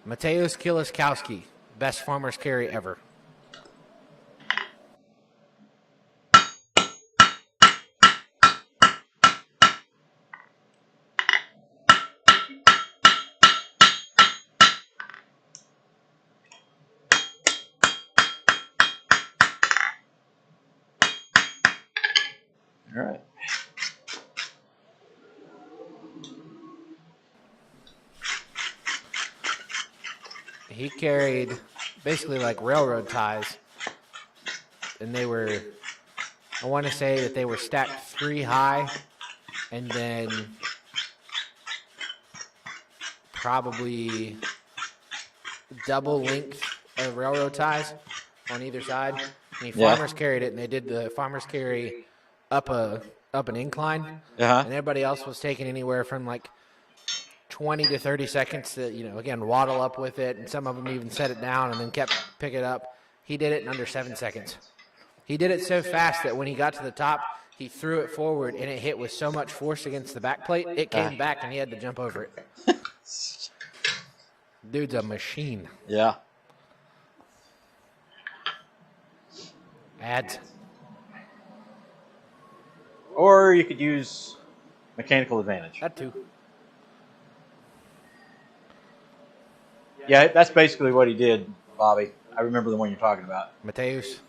Mateusz Kieliszkowski, best farmer's carry ever. All right. He carried basically like railroad ties, and they were, I want to say that they were stacked 3 high, and then probably double length of railroad ties on either side. And farmers carried it, and they did the farmers carry up an incline, and everybody else was taking anywhere from like 20 to 30 seconds to, again, waddle up with it, and some of them even set it down and then pick it up. He did it in under 7 seconds. He did it so fast that when he got to the top, he threw it forward, and it hit with so much force against the back plate, it came back, and he had to jump over it. Dude's a machine. Yeah. Ads. Or you could use mechanical advantage. That too. Yeah, that's basically what he did, Bobby. I remember the one you're talking about. Mateusz.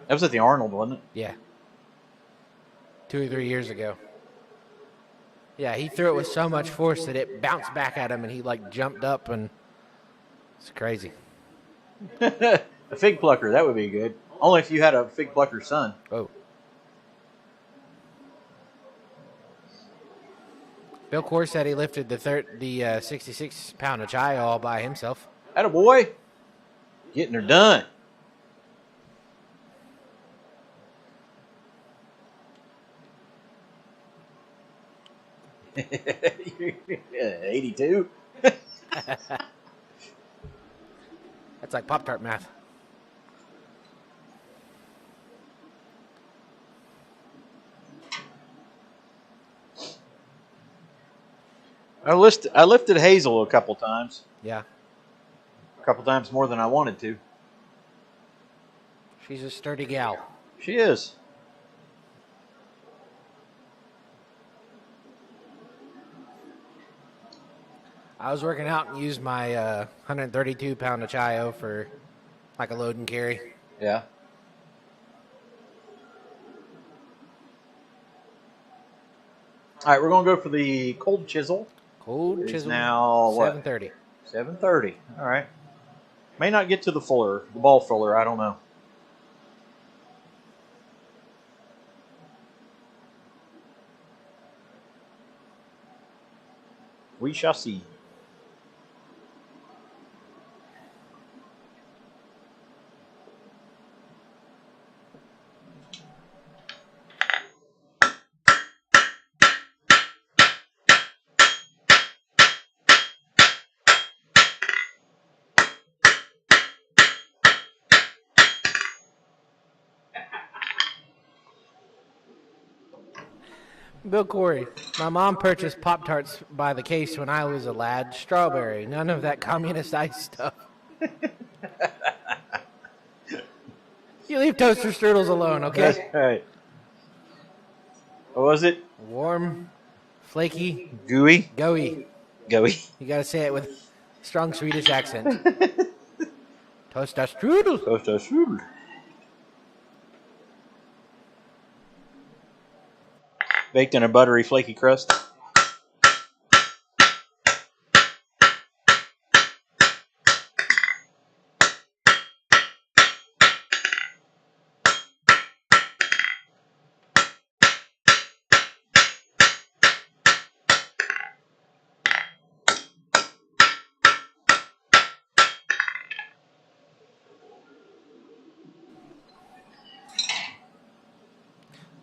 That was at the Arnold, wasn't it? Yeah. 2 or 3 years ago. Yeah, he threw it with so much force that it bounced back at him, and he like jumped up, and it's crazy. A fig plucker, that would be good. Only if you had a fig plucker son. Oh. Bill Core said he lifted the 66-pound Achai all by himself. Attaboy. Getting her done. Yeah, 82. That's like Pop-Tart math. I lifted Hazel a couple times. Yeah. A couple times more than I wanted to. She's a sturdy gal. She is. I was working out and used my 132-pound Achio for like a load and carry. Yeah. All right, we're going to go for the cold chisel. Cold It's chisel. now what? 7:30. 7:30. All right. May not get to the ball fuller. I don't know. We shall see. Bill Corey, my mom purchased Pop-Tarts by the case when I was a lad. Strawberry. None of that communist ice stuff. You leave toaster strudels alone, okay? That's right. What was it? Warm, flaky, Gooey? gooey. Gooey. You got to say it with Strong Swedish accent. Toaster strudel. Toaster strudel. Baked in a buttery, flaky crust.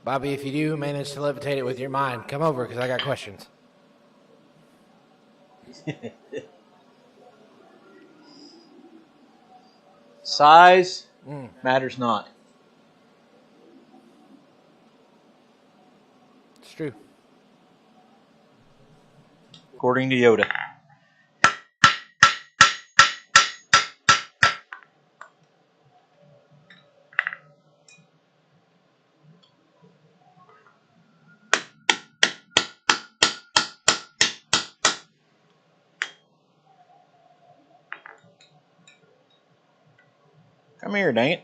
Bobby, if you do manage to levitate it with your mind, come over because I got questions. Size matters not. It's true. According to Yoda. Come here, dang it.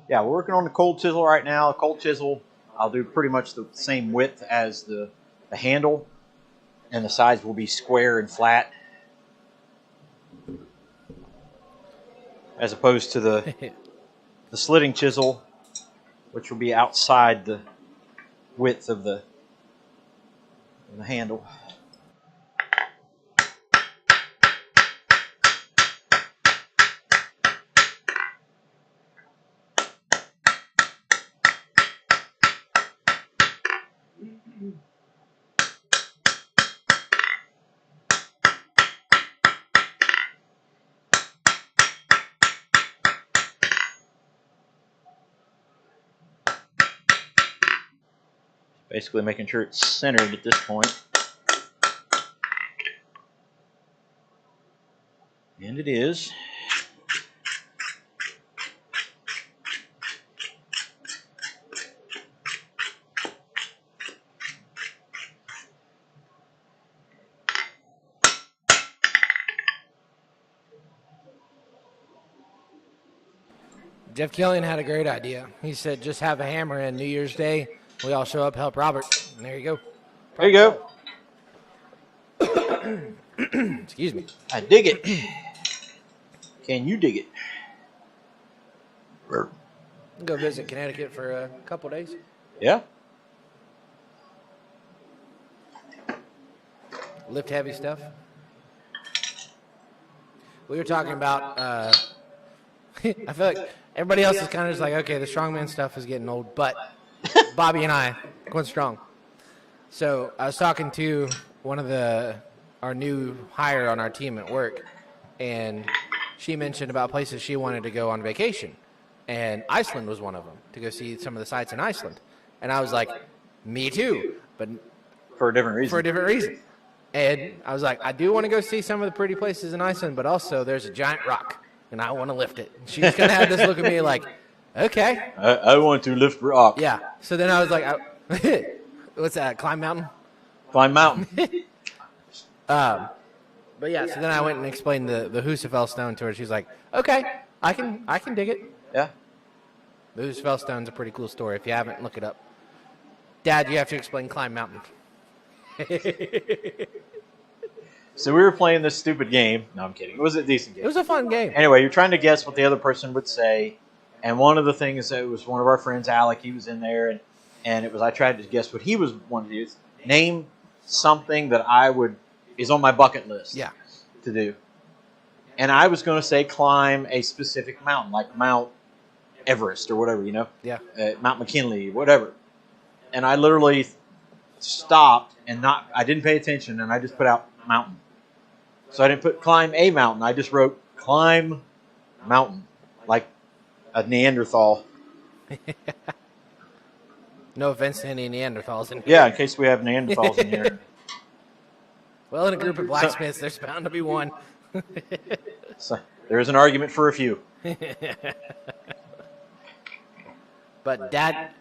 Yeah, we're working on the cold chisel right now. The cold chisel, I'll do pretty much the same width as the handle, and the sides will be square and flat, as opposed to the slitting chisel, which will be outside the width of the handle. Basically making sure it's centered at this point. And it is. Jeff Killian had a great idea. He said, just have a hammer and New Year's Day, we all show up, help Robert. And there you go. There you go. Excuse me. I dig it. Can you dig it? Go visit Connecticut for a couple days. Yeah. Lift heavy stuff. We were talking about, I feel like everybody else is kind of just like, okay, the strongman stuff is getting old, but Bobby and I, going strong. So I was talking to one of our new hire on our team at work, and she mentioned about places she wanted to go on vacation. And Iceland was one of them, to go see some of the sites in Iceland. And I was like, me too, but for a different reason. For a different reason. And I was like, I do want to go see some of the pretty places in Iceland, but also there's a giant rock, and I want to lift it. And she just kind of had this look at me like, okay. I want to lift rock. Yeah. So then I was like, what's that, climb mountain? Climb mountain. But yeah, so then I went and explained the Husafell stone to her. She's like, okay, I can dig it. Yeah. The Husafell stone's a pretty cool story. If you haven't, look it up. Dad, you have to explain climb mountain. So we were playing this stupid game. No, I'm kidding. It was a decent game. It was a fun game. Anyway, you're trying to guess what the other person would say. And one of the things, it was one of our friends, Alec, he was in there. And it was, I tried to guess what he was wanting to do. Name something that is on my bucket list to do. And I was going to say climb a specific mountain, like Mount Everest or whatever, Yeah. Mount McKinley, whatever. And I literally stopped and I didn't pay attention, and I just put out mountain. So I didn't put climb a mountain. I just wrote climb mountain, like a Neanderthal. No offense to any Neanderthals in here. Yeah, in case we have Neanderthals in here. Well, in a group of blacksmiths, there's bound to be one. So, there is an argument for a few. But Dad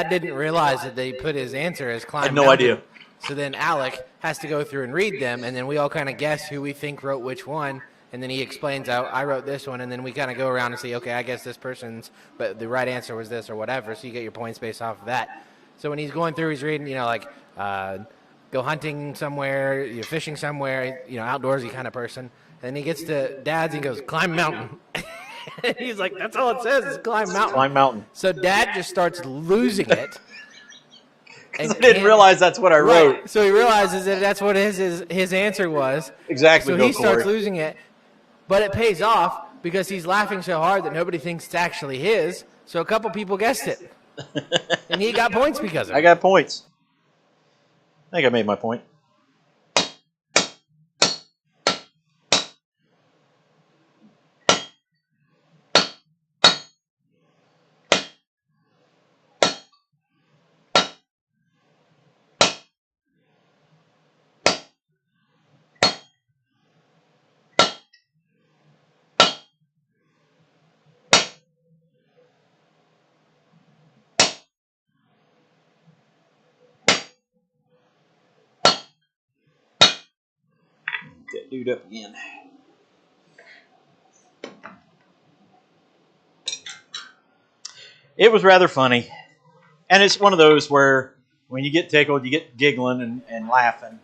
didn't realize that they put his answer as climb Had no mountain. idea. So then Alec has to go through and read them, and then we all kind of guess who we think wrote which one. And then he explains, I wrote this one, and then we kind of go around and see, okay, I guess this person's, but the right answer was this or whatever, so you get your points based off of that. So when he's going through, he's reading, go hunting somewhere, you're fishing somewhere, outdoorsy kind of person. And he gets to Dad's and he goes, climb mountain. He's like, that's all it says is climb mountain. Climb mountain. So Dad just starts losing it. Because I didn't realize that's what I wrote. Right. So he realizes that that's what his answer was. Exactly. So he starts losing it. But it pays off because he's laughing so hard that nobody thinks it's actually his. So a couple people guessed it. And he got points because of it. I got points. I think I made my point. Get dude up again. It was rather funny. And it's one of those where when you get tickled, you get giggling and laughing.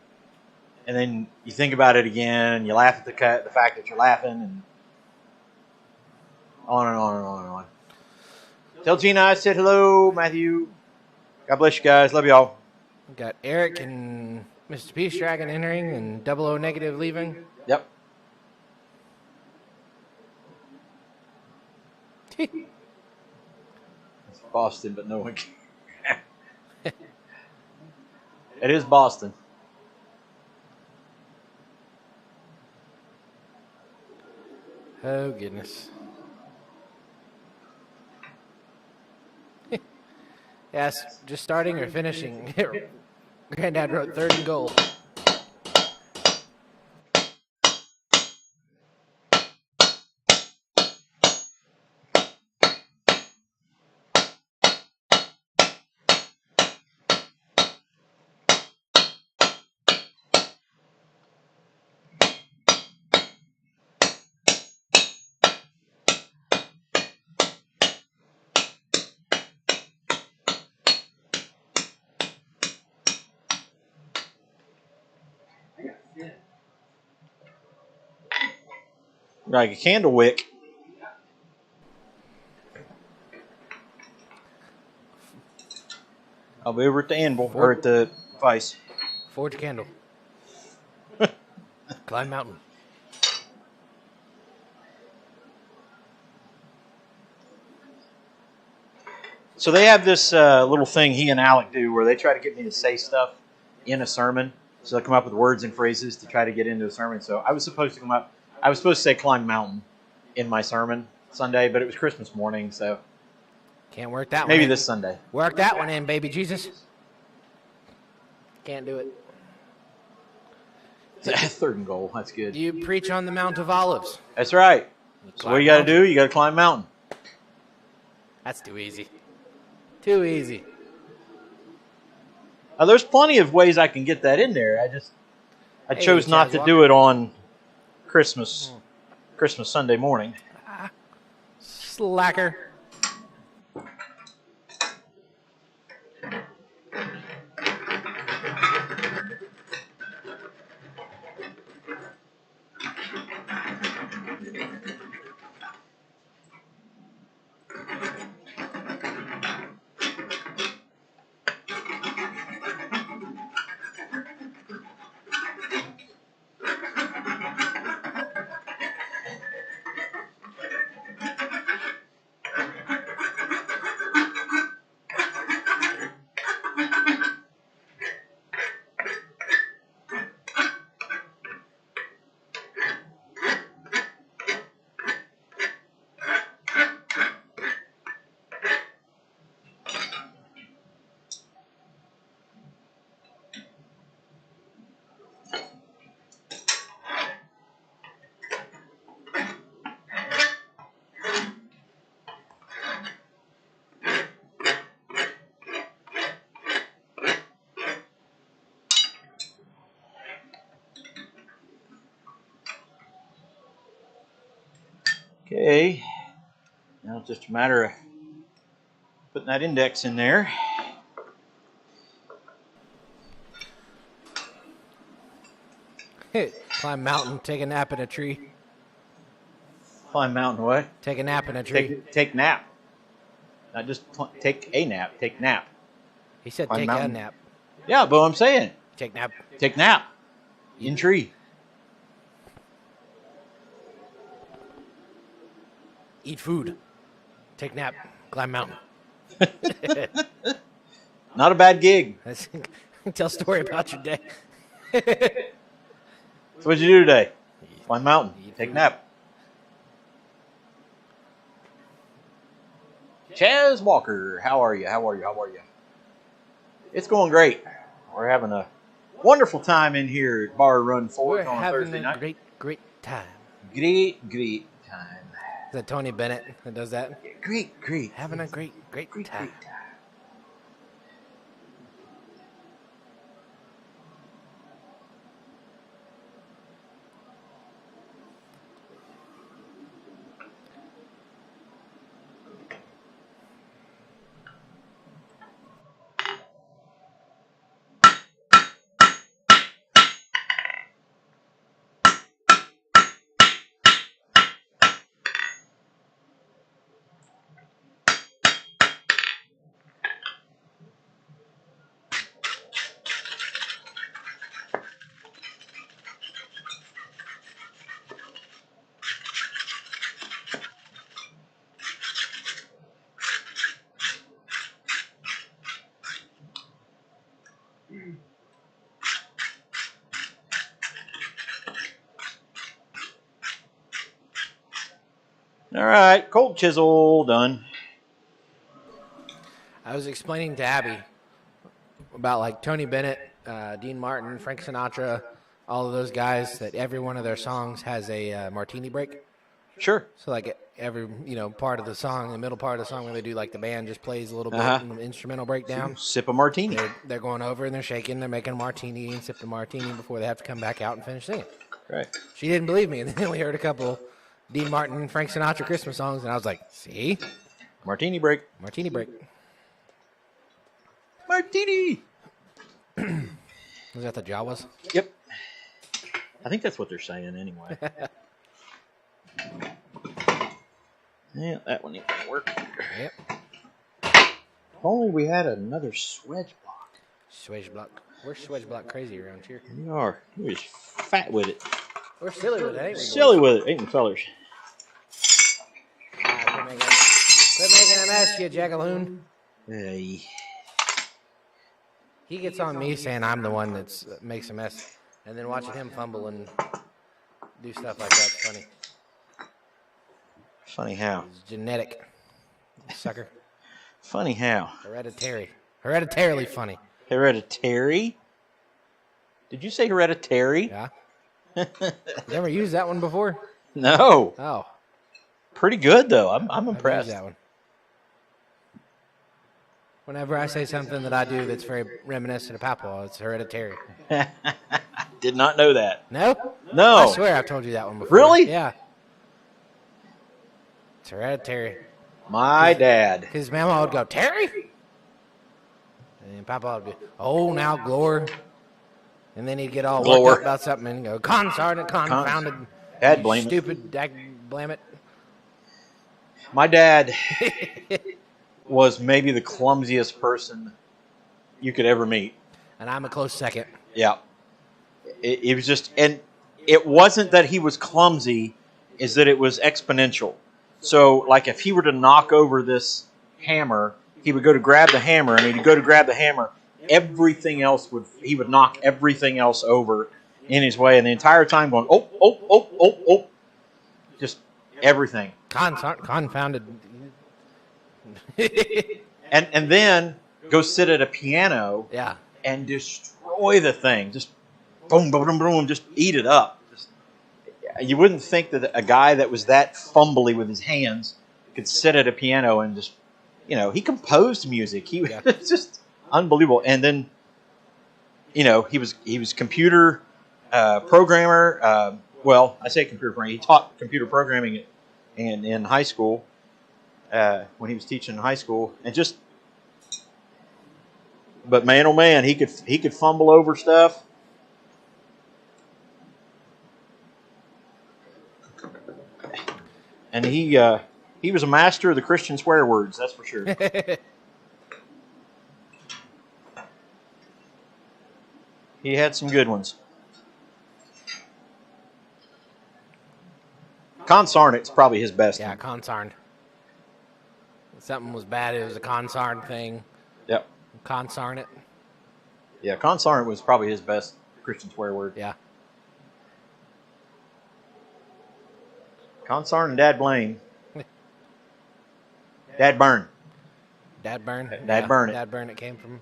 And then you think about it again, and you laugh at the fact that you're laughing, and on and on and on and on. Tell Gina I said hello, Matthew. God bless you guys. Love y'all. We got Eric and Mr. Peace Dragon entering and 00 negative leaving. Yep. It's Boston, but no one can. It is Boston. Oh, goodness. Yes, just starting or finishing. Granddad wrote third and goal. Like a candle wick. I'll be over at the anvil, or at the vice. Forge candle. Climb mountain. So they have this little thing he and Alec do where they try to get me to say stuff in a sermon. So they'll come up with words and phrases to try to get into a sermon. So I was supposed to say climb mountain in my sermon Sunday, but it was Christmas morning, so Can't work that one maybe in. this Sunday. Work that one in, baby Jesus. Can't do it. Third and goal. That's good. You preach on the Mount of Olives. That's right. So what you got to do? You got to climb mountain. That's too easy. Too easy. There's plenty of ways I can get that in there. I chose not to do it on Christmas Sunday morning. Slacker. Okay. Now it's just a matter of putting that index in there. Climb mountain, take a nap in a tree. Climb mountain what? Take a nap in a tree. Take nap. Not just take a nap. Take nap. He said Climb take mountain. a nap. Yeah, but I'm saying. Take nap. Take nap. In tree. Eat food. Take nap. Climb mountain. Not a bad gig. Tell a story about your day. So what'd you do today? Climb mountain. Take nap. Chaz Walker, how are you? How are you? How are you? It's going great. We're having a wonderful time in here at Bar Run Fork on Thursday night. Great, great time. Great time. Is that Tony Bennett that does that? Great. Having a great time. All right, cold chisel done. I was explaining to Abby about like Tony Bennett, Dean Martin, Frank Sinatra, all of those guys, that every one of their songs has a martini break. Sure. So like every part of the song, the middle part of the song, when they do like the band just plays a little bit, and the instrumental breakdown. Sip a martini. They're going over and they're shaking, they're making a martini and sipping a martini before they have to come back out and finish singing. Right. She didn't believe me, and then we heard a couple Dean Martin and Frank Sinatra Christmas songs, and I was like, see? Martini break. Martini break. Martini. Was that the Jawas? Yep. I think that's what they're saying anyway. Yeah, that one ain't gonna work. Yep. If only we had another swedge block. Swedge block. We're swedge block crazy around here. We are. We're just fat with it. We're silly with it, ain't we? Silly with it, ain't we, fellers? Quit making a mess, you jackaloon. Hey. He gets on me saying I'm the one that makes a mess, and then watching him fumble and do stuff like that's funny. Funny how? It's genetic, sucker. Funny how? Hereditary. Hereditarily funny. Hereditary? Did you say hereditary? Yeah. You ever used that one before? No. Oh. Pretty good though. I'm I've impressed. used that one. Whenever I say something that I do that's very reminiscent of Papa, it's hereditary. Did not know that. No? No. I swear I've told you that one before. Really? Yeah. It's hereditary. My dad. Because Mama would go, Terry? And Papa would be, oh, now, Glore. And then he'd get all Glore. worked up about something and go, Sergeant, confounded, Dad blame it. stupid, blame it. My dad was maybe the clumsiest person you could ever meet. And I'm a close second. Yeah. It was just, and it wasn't that he was clumsy, is that it was exponential. So, like, if he were to knock over this hammer, he would go to grab the hammer, and he'd go to grab the hammer. Everything else he would knock everything else over in his way, and the entire time going, oh. Just everything. Confounded. and then go sit at a piano Yeah. and destroy the thing. Just boom, boom, boom, boom, just eat it up. You wouldn't think that a guy that was that fumbly with his hands could sit at a piano and just, he composed music. It's just unbelievable. And then, he was computer programmer. Well, I say computer programmer. He taught computer programming and in high school, when he was teaching in high school, and just, but man, oh man, he could fumble over stuff. And he was a master of the Christian swear words, that's for sure. He had some good ones. Consarnet's probably his best Yeah, one. consarn. If something was bad, it was a consarn thing. Yep. Consarn it. Yeah, consarnet was probably his best Christian swear word. Yeah. Consarn and Dad Blaine. Dad Burn. Dad burn. Dad burn it. Dad burn it came from.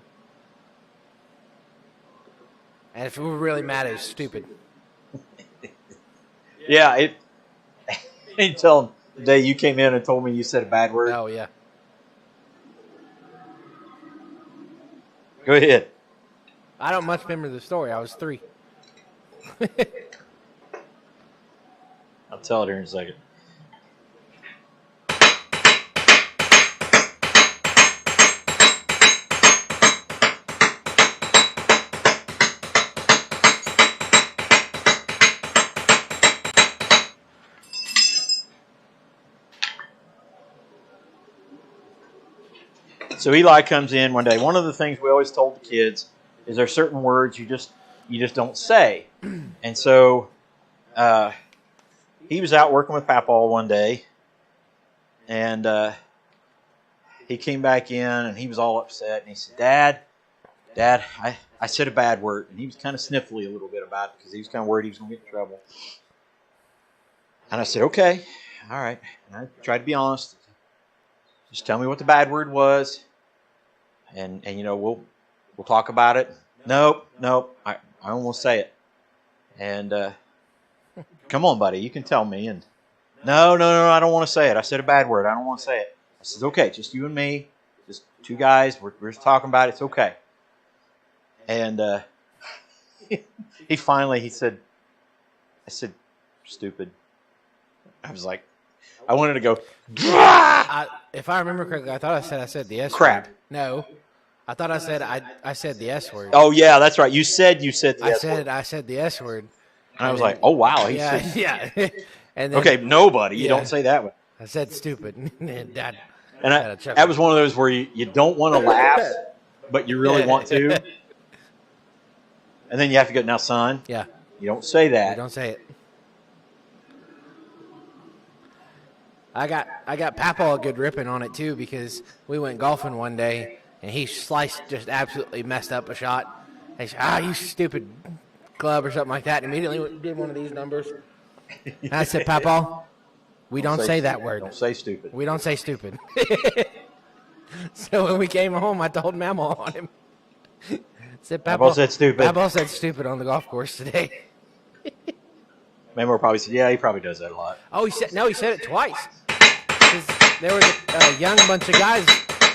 And if we were really mad, it was stupid. Yeah, it. You tell him the day you came in and told me you said a bad word. Oh, yeah. Go ahead. I don't much remember the story. I was 3. I'll tell it here in a second. So Eli comes in one day. One of the things we always told the kids is there are certain words you just don't say. And so he was out working with Papaw one day, and he came back in and he was all upset. And he said, Dad, I said a bad word. And he was kind of sniffly a little bit about it because he was kind of worried he was going to get in trouble. And I said, okay, all right. And I tried to be honest. Just tell me what the bad word was. And you know, we'll talk about it. Nope, I don't want to say it. And come on, buddy, you can tell me. And no, I don't want to say it. I said a bad word. I don't want to say it. I said, okay, just you and me, just 2 guys. We're just talking about it. It's okay. And he said, I said, stupid. I was like, I wanted to go. If I remember correctly, I thought I said the S Crap. word. No. I thought I said the S word. Oh yeah, that's right. You said the S word. I said the S word. And I was like, oh wow. He Yeah, said, yeah. And then, okay, nobody. You Yeah. don't say that one. I said stupid. Dad. And had a chuckle. that was one of those where you don't want to laugh, but you really want to. And then you have to go, now, son, Yeah. you don't say that. You don't say it. I got Papaw a good ripping on it too because we went golfing one day and he just absolutely messed up a shot. He said, you stupid club or something like that. And immediately did one of these numbers. And I said, Papaw, we don't say that word. Don't say stupid. We don't say stupid. So when we came home, I told Mama on him. Said, Papaw said stupid. Papaw said stupid on the golf course today. Memo probably said, yeah, he probably does that a lot. Oh, he said it twice. 'Cause there was a young bunch of guys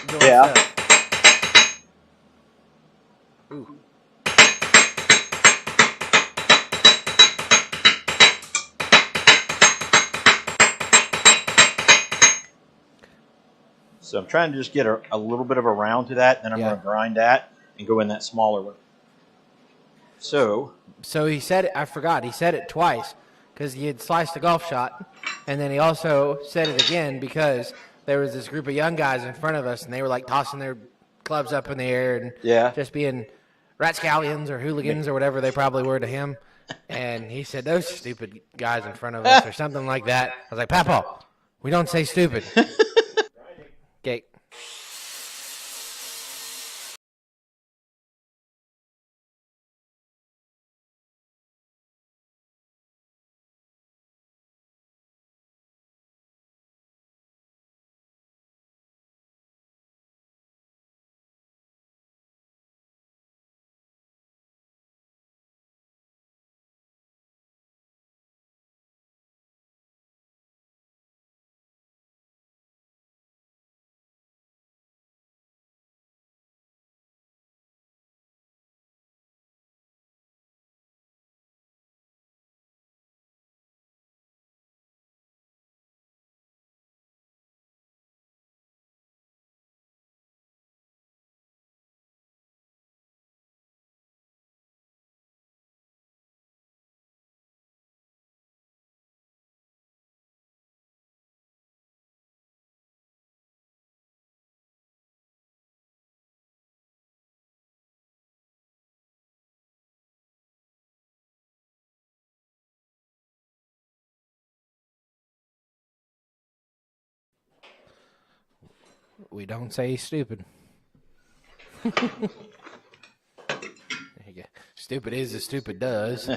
doing stuff. Ooh. So I'm trying to just get a little bit of a round to that, then I'm going to grind that and go in that smaller one. So he said it. I forgot. He said it twice because he had sliced a golf shot, and then he also said it again because there was this group of young guys in front of us, and they were like tossing their clubs up in the air and just being rapscallions or hooligans or whatever they probably were to him. And he said, those stupid guys in front of us or something like that. I was like, Papaw, we don't say stupid. Okay. We don't say stupid. There you go. Stupid is as stupid does.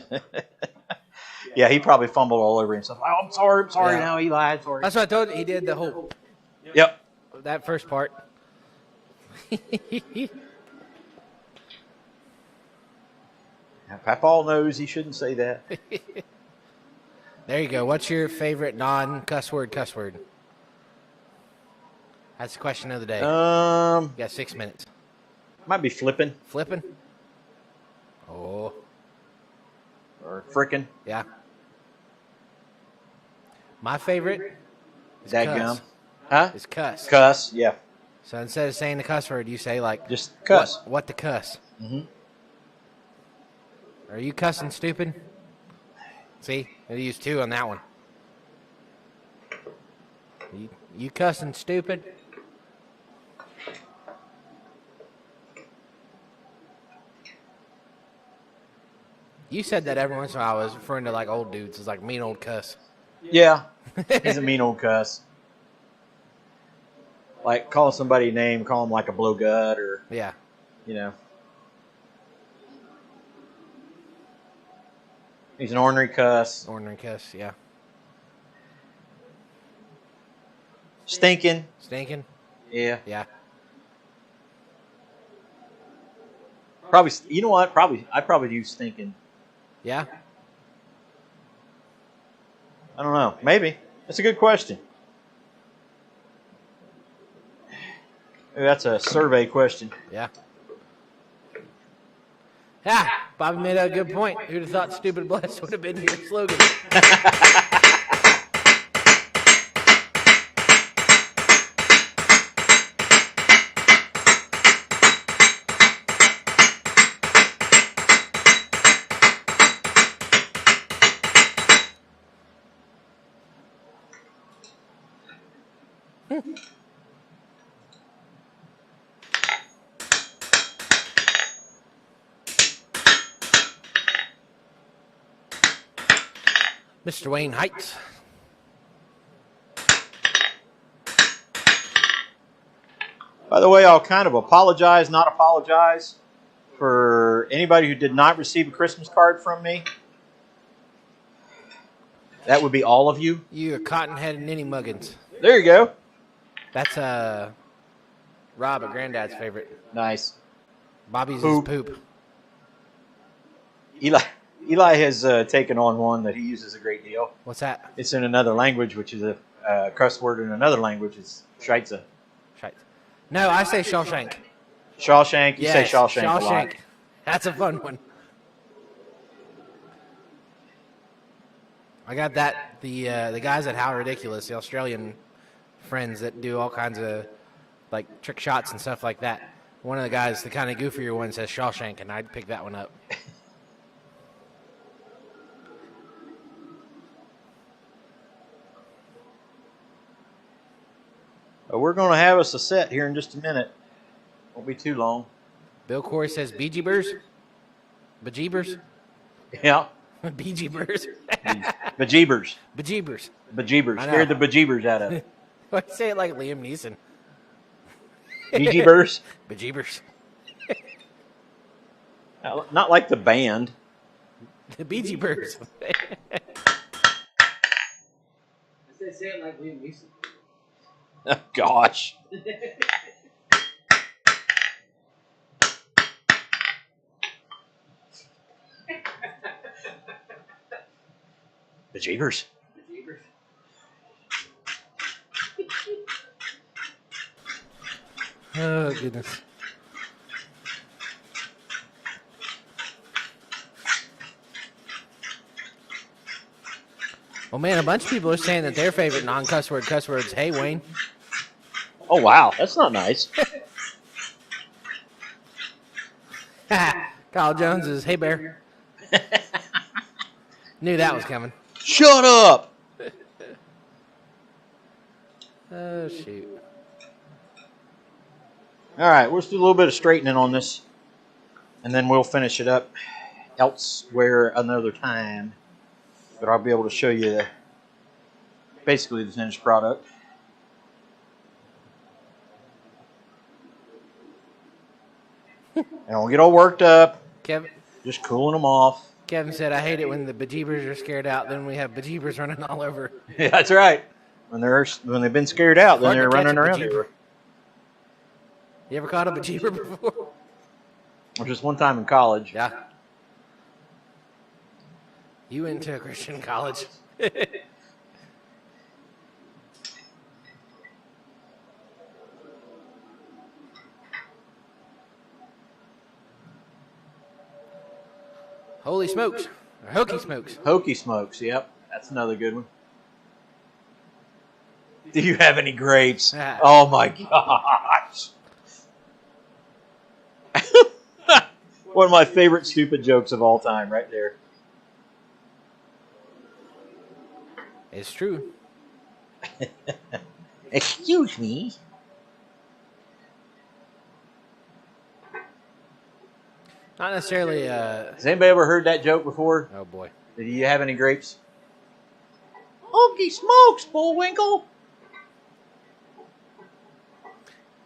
Yeah, he probably fumbled all over himself. Oh, I'm sorry Yeah. now, Eli. I'm sorry. That's what I told you. He did the whole Yep. that first part. Papa knows he shouldn't say that. There you go. What's your favorite non-cuss word? Cuss word. That's the question of the day. You got 6 minutes. Might be flipping Flipping. Oh, or frickin'. yeah. My favorite is Dadgum. cuss. Huh? Is cuss. Cuss. Yeah. So instead of saying the cuss word, you say like Just cuss. What the cuss? Mm-hmm. Are you cussing stupid? See, I used 2 on that one. You cussing stupid? You said that every once in a while. I was referring to like old dudes. It's like mean old cuss. Yeah. He's a mean old cuss. Like call somebody a name, call him like a blowgut or, Yeah. you know. He's an ornery cuss. Ornery cuss, yeah. Stinking. Stinking? Yeah. Yeah. Probably. You know what? I'd probably use stinking. Yeah? I don't know. Maybe. That's a good question. Maybe that's a survey question. Yeah. Yeah, Bobby made a good point. Who'd have thought stupid blessed would have been your slogan? Mr. Wayne Heights. By the way, I'll kind of not apologize for anybody who did not receive a Christmas card from me. That would be all of you. You are cotton-headed ninny muggins. There you go. That's Rob, a granddad's favorite. Nice. Bobby's Poop. is poop. Eli has taken on one that he uses a great deal. What's that? It's in another language, which is a cuss word in another language. It's Scheitze. Shite. No, I say Shawshank. Shawshank. You say Yes, Shawshank a lot. That's a fun one. I got that. The guys at How Ridiculous, the Australian friends that do all kinds of like trick shots and stuff like that. One of the guys, the kind of goofier one, says Shawshank, and I'd pick that one up. We're going to have us a set here in just a minute. Won't be too long. Bill Corey says Bejeebers. Bejeebers. Yeah. Bejeebers. Bejeebers. Bejeebers. Bejeebers. I know. Scared the bejeebers out of it. I say it like Liam Neeson. Bejeebers. Bejeebers. Not like the band. The Bejeebers. I said, say it like Liam Neeson. Oh, gosh. Bejeebers. Jeepers. Oh, goodness. Well, man, a bunch of people are saying that their favorite non-cuss word cuss word is "Hey, Wayne." Oh, wow. That's not nice. Kyle Jones is "Hey, Bear." Knew that was coming. Shut up. Oh, shoot. All right. We'll just do a little bit of straightening on this, and then we'll finish it up elsewhere another time. But I'll be able to show you basically the finished product. And don't get all worked up. Kevin Just cooling them off. said, I hate it when the bejeebers are scared out. Then we have bejeebers running all over. Yeah, that's right. When they've been scared out, then Hard to they're catch running a around bejeeber. everywhere. You ever caught a bejeeber before? Just one time in college. Yeah. You went to a Christian college. Holy smokes. Or hokey smokes. Hokey smokes, yep. That's another good one. Do you have any grapes? Oh my gosh. One of my favorite stupid jokes of all time, right there. It's true. Excuse me. Not necessarily. Has anybody ever heard that joke before? Oh boy. Do you have any grapes? Hokey smokes, Bullwinkle.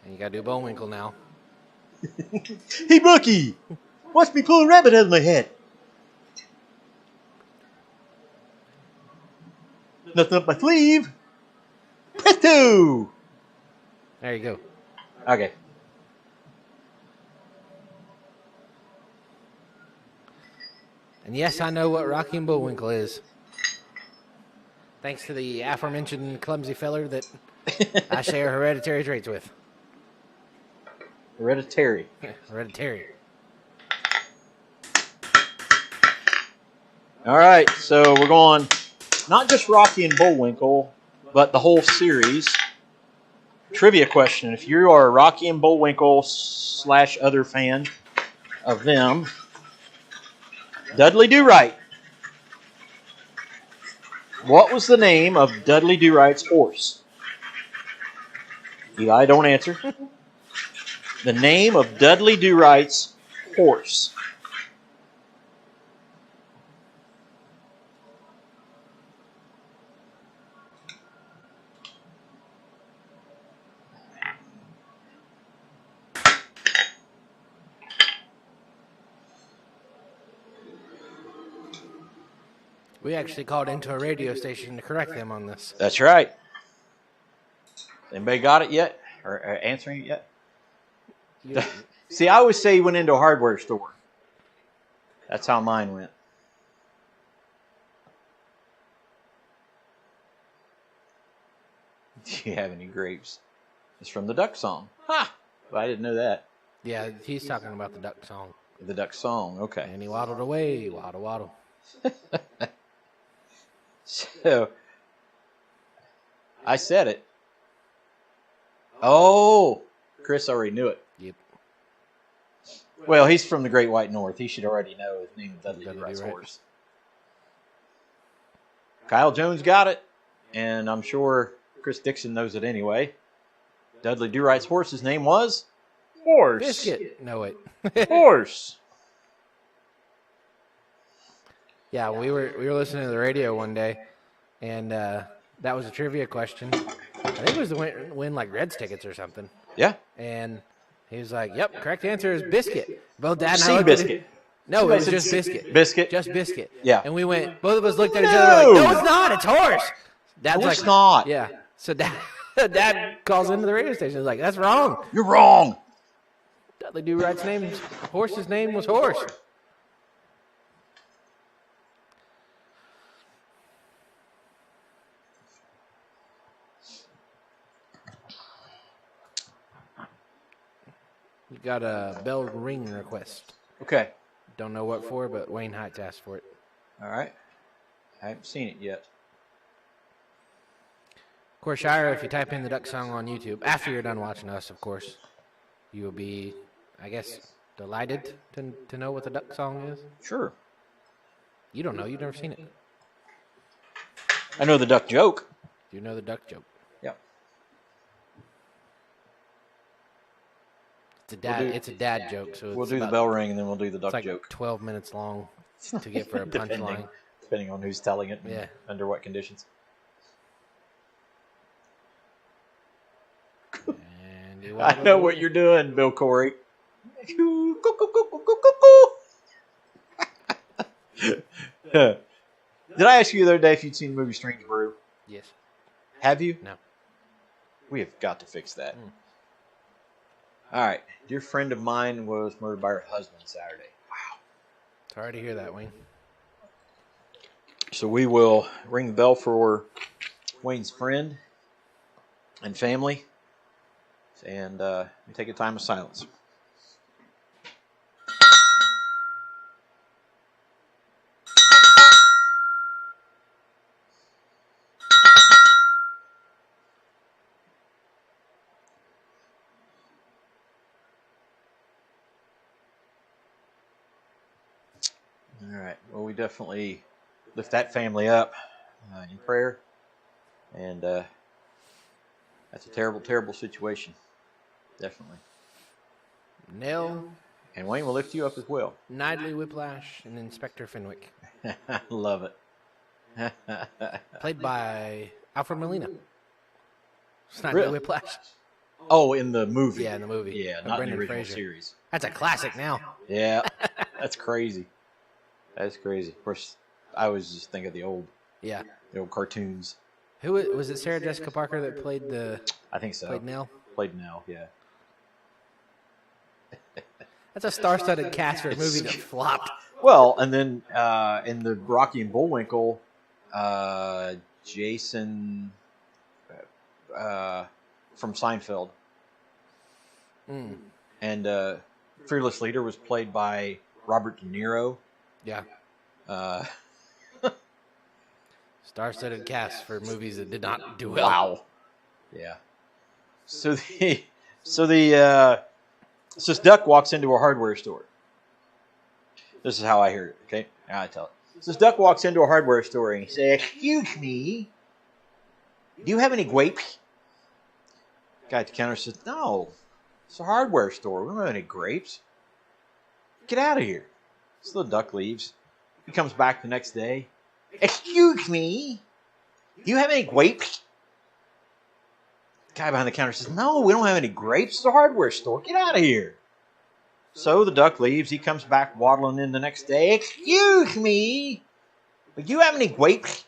And you gotta do Bullwinkle now. Hey, Bucky. Watch me pull a rabbit out of my head. Nothing up my sleeve. Presto. There you go. Okay. And yes, I know what Rocky and Bullwinkle is. Thanks to the aforementioned clumsy feller that I share hereditary traits with. Hereditary. Hereditary. All right, so we're going not just Rocky and Bullwinkle, but the whole series. Trivia question. If you are a Rocky and Bullwinkle / other fan of them, Dudley Do-Right. What was the name of Dudley Do-Right's horse? Eli, don't answer. The name of Dudley Do-Right's horse. We actually called into a radio station to correct them on this. That's right. Anybody got it yet? Or answering it yet? See, I always say he went into a hardware store. That's how mine went. Do you have any grapes? It's from the duck song. Ha! Well, I didn't know that. Yeah, he's talking about the duck song. The duck song, okay. And he waddled away, waddle, waddle. So, I said it. Oh, Chris already knew it. Yep. Well, he's from the Great White North. He should already know his name is Dudley Dudley Do-Right's Do-Right. horse. Kyle Jones got it, and I'm sure Chris Dixon knows it anyway. Dudley Do-Right's horse's name was? Horse. Biscuit. No, wait. Horse. Yeah, we were listening to the radio one day, and that was a trivia question. I think it was to win like Reds tickets or something. Yeah. And he was like, "Yep, correct answer is biscuit." Both Dad and I Sea looked at biscuit. it. No, it was just biscuit. Biscuit. Just biscuit. Yeah. And we went. Both of us looked at each other like, No! "No, it's not. It's horse." Dad's No, like, it's not. Yeah. So Dad calls into the radio station. He's like, "That's wrong. You're wrong. Dudley Do-Right's horse's name was horse." You got a bell ring request. Okay. Don't know what for, but Wayne Heights asked for it. All right. I haven't seen it yet. Of course, Shire, if you type in the duck song on YouTube, after you're done watching us, of course, you will be, I guess, delighted to know what the duck song is. Sure. You don't know. You've never seen it. I know the duck joke. You know the duck joke. Yep. It's a dad joke, so We'll do the bell ring and then we'll do the duck it's like joke. 12 minutes long to get for a punchline. Depending on who's telling it and Yeah. under what conditions. And I know what you're doing, Bill Corey. Did I ask you the other day if you'd seen the movie Strange Brew? Yes. Have you? No. We have got to fix that. Mm. All right. Dear friend of mine was murdered by her husband Saturday. Wow. Sorry to hear that, Wayne. So we will ring the bell for Wayne's friend and family and take a time of silence. All right. Well, we definitely lift that family up in prayer. And that's a terrible, terrible situation. Definitely. Nell, And Wayne will lift you up as well. Nidley Whiplash, and Inspector Fenwick. I love it. Played by Alfred Molina. It's not Really? Whiplash. Oh, in the movie. Yeah, in the movie. Yeah, With not in the Brendan original Fraser. series. That's a classic now. Yeah, that's crazy. That's crazy. Of course, I was just thinking of the old cartoons. Who was it? Sarah Jessica Parker that played I think so. played Nell. Played Nell, yeah. That's a star-studded cast for a movie that flopped. Well, and then in the Rocky and Bullwinkle, Jason from Seinfeld. Mm. And Fearless Leader was played by Robert De Niro. Yeah. Star-studded cast for movies that did not do well. Wow. Yeah. So this duck walks into a hardware store. This is how I hear it, okay? Now I tell it. So this duck walks into a hardware store and he says, "Excuse me, do you have any grapes?" The guy at the counter says, "No, it's a hardware store. We don't have any grapes. Get out of here." So the duck leaves. He comes back the next day. "Excuse me, do you have any grapes?" The guy behind the counter says, "No, we don't have any grapes. It's a hardware store. Get out of here." So the duck leaves. He comes back waddling in the next day. "Excuse me, but do you have any grapes?"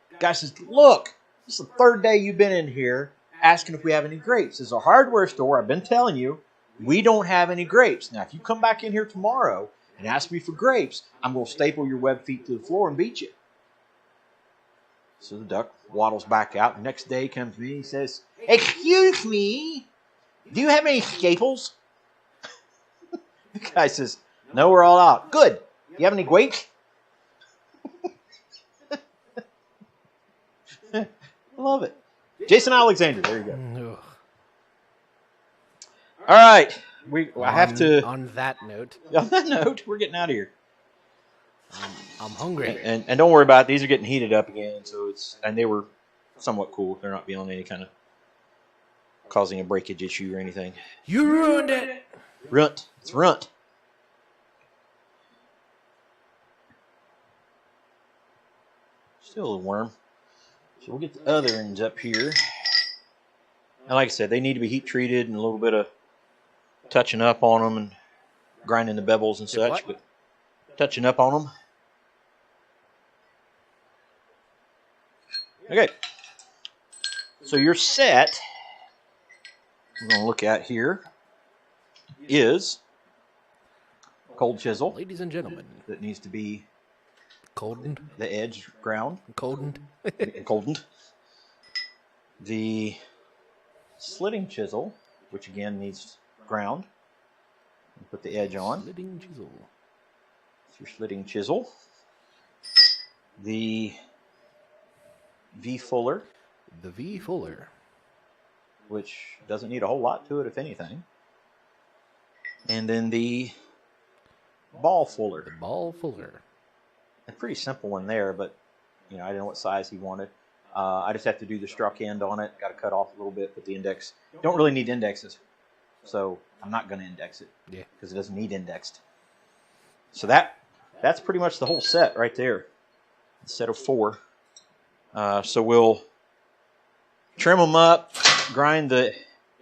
The guy says, "Look, this is the third day you've been in here asking if we have any grapes. It's a hardware store. I've been telling you, we don't have any grapes. Now, if you come back in here tomorrow and ask me for grapes, I'm going to staple your web feet to the floor and beat you." So the duck waddles back out. The next day comes me. He says, "Excuse me, do you have any staples?" The guy says, "No, we're all out." "Good. Do you have any grapes?" I love it. Jason Alexander. There you go. Ugh. All right. I have to. On that note, On that note, we're getting out of here. I'm hungry. And don't worry about it. These are getting heated up again. And they were somewhat cool. They're not beyond any kind of causing a breakage issue or anything. You ruined it. Runt. It's runt. Still a little warm. So we'll get the other ends up here. And like I said, they need to be heat treated and a little bit of touching up on them and grinding the bevels and such. What? But touching up on them. Okay. So your set we're going to look at here is cold chisel Ladies and gentlemen, that needs to be coldened. the edge ground, Coldened. coldened. The slitting chisel, which again needs ground. Put the edge on. Slitting chisel. It's your slitting chisel. The V fuller, The V Fuller. which doesn't need a whole lot to it, if anything. And then the ball fuller. The Ball Fuller. A pretty simple one there, but I didn't know what size he wanted. I just have to do the struck end on it. Got to cut off a little bit, put the index. Don't really need indexes, so I'm not going to index it. Yeah. Because it doesn't need indexed. So that's pretty much the whole set right there. A set of 4. So we'll trim them up, grind the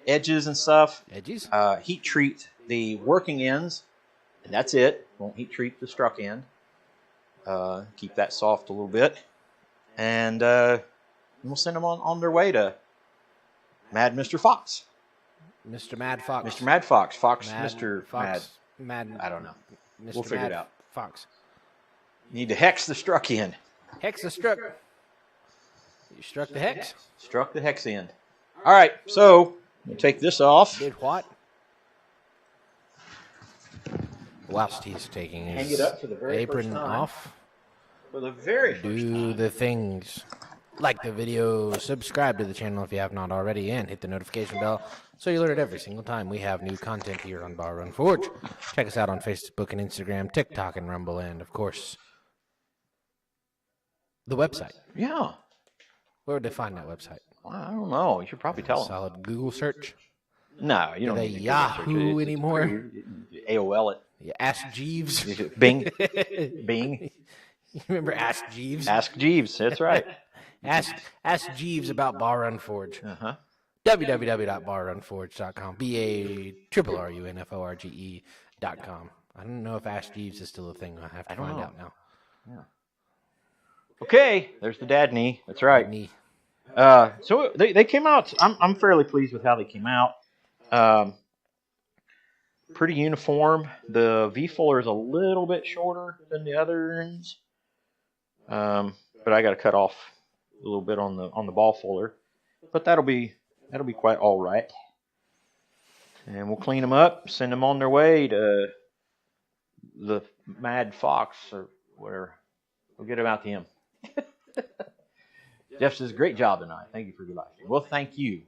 edges and stuff. Edges? Heat treat the working ends, and that's it. Won't heat treat the struck end. Keep that soft a little bit. And we'll send them on their way to Mad Mr. Fox. Mr. Mad Fox. Mr. Mad Fox. Mad Mr. Fox. Mad. I don't know. Mr. We'll figure Mad it out. Fox. You need to hex the struck end. Hex the struck. You struck the hex? Struck the hex end. All right, so we'll take this off. Did what? Whilst he's taking Hang his it up for the very apron first time. off, For the very first do time. the things. Like the video, subscribe to the channel if you have not already, and hit the notification bell so you're alerted every single time we have new content here on Bar Run Forge. Check us out on Facebook and Instagram, TikTok, and Rumble, and, of course, the website. Yeah. Where would they find that website? Well, I don't know. You should probably tell them. Solid Google search. No, you don't they need to Yahoo search it. anymore? AOL it. Yeah, Ask Jeeves. Bing. Bing. You remember Ask Jeeves? Ask Jeeves. That's right. Ask Jeeves about Bar Run Forge. Uh-huh. www.barrunforge.com. BARRUNFORGE.com. I don't know if Ask Jeeves is still a thing. I'll have to find out now. Yeah. Okay, there's the dad knee. That's right. Knee. So they came out. I'm fairly pleased with how they came out. Pretty uniform. The V fuller is a little bit shorter than the other ends, but I got to cut off a little bit on the ball fuller. But that'll be quite all right. And we'll clean them up, send them on their way to the Mad Fox or whatever. We'll get them out to him. Jeff does a great job tonight. Thank you for your live stream. Well, thank you,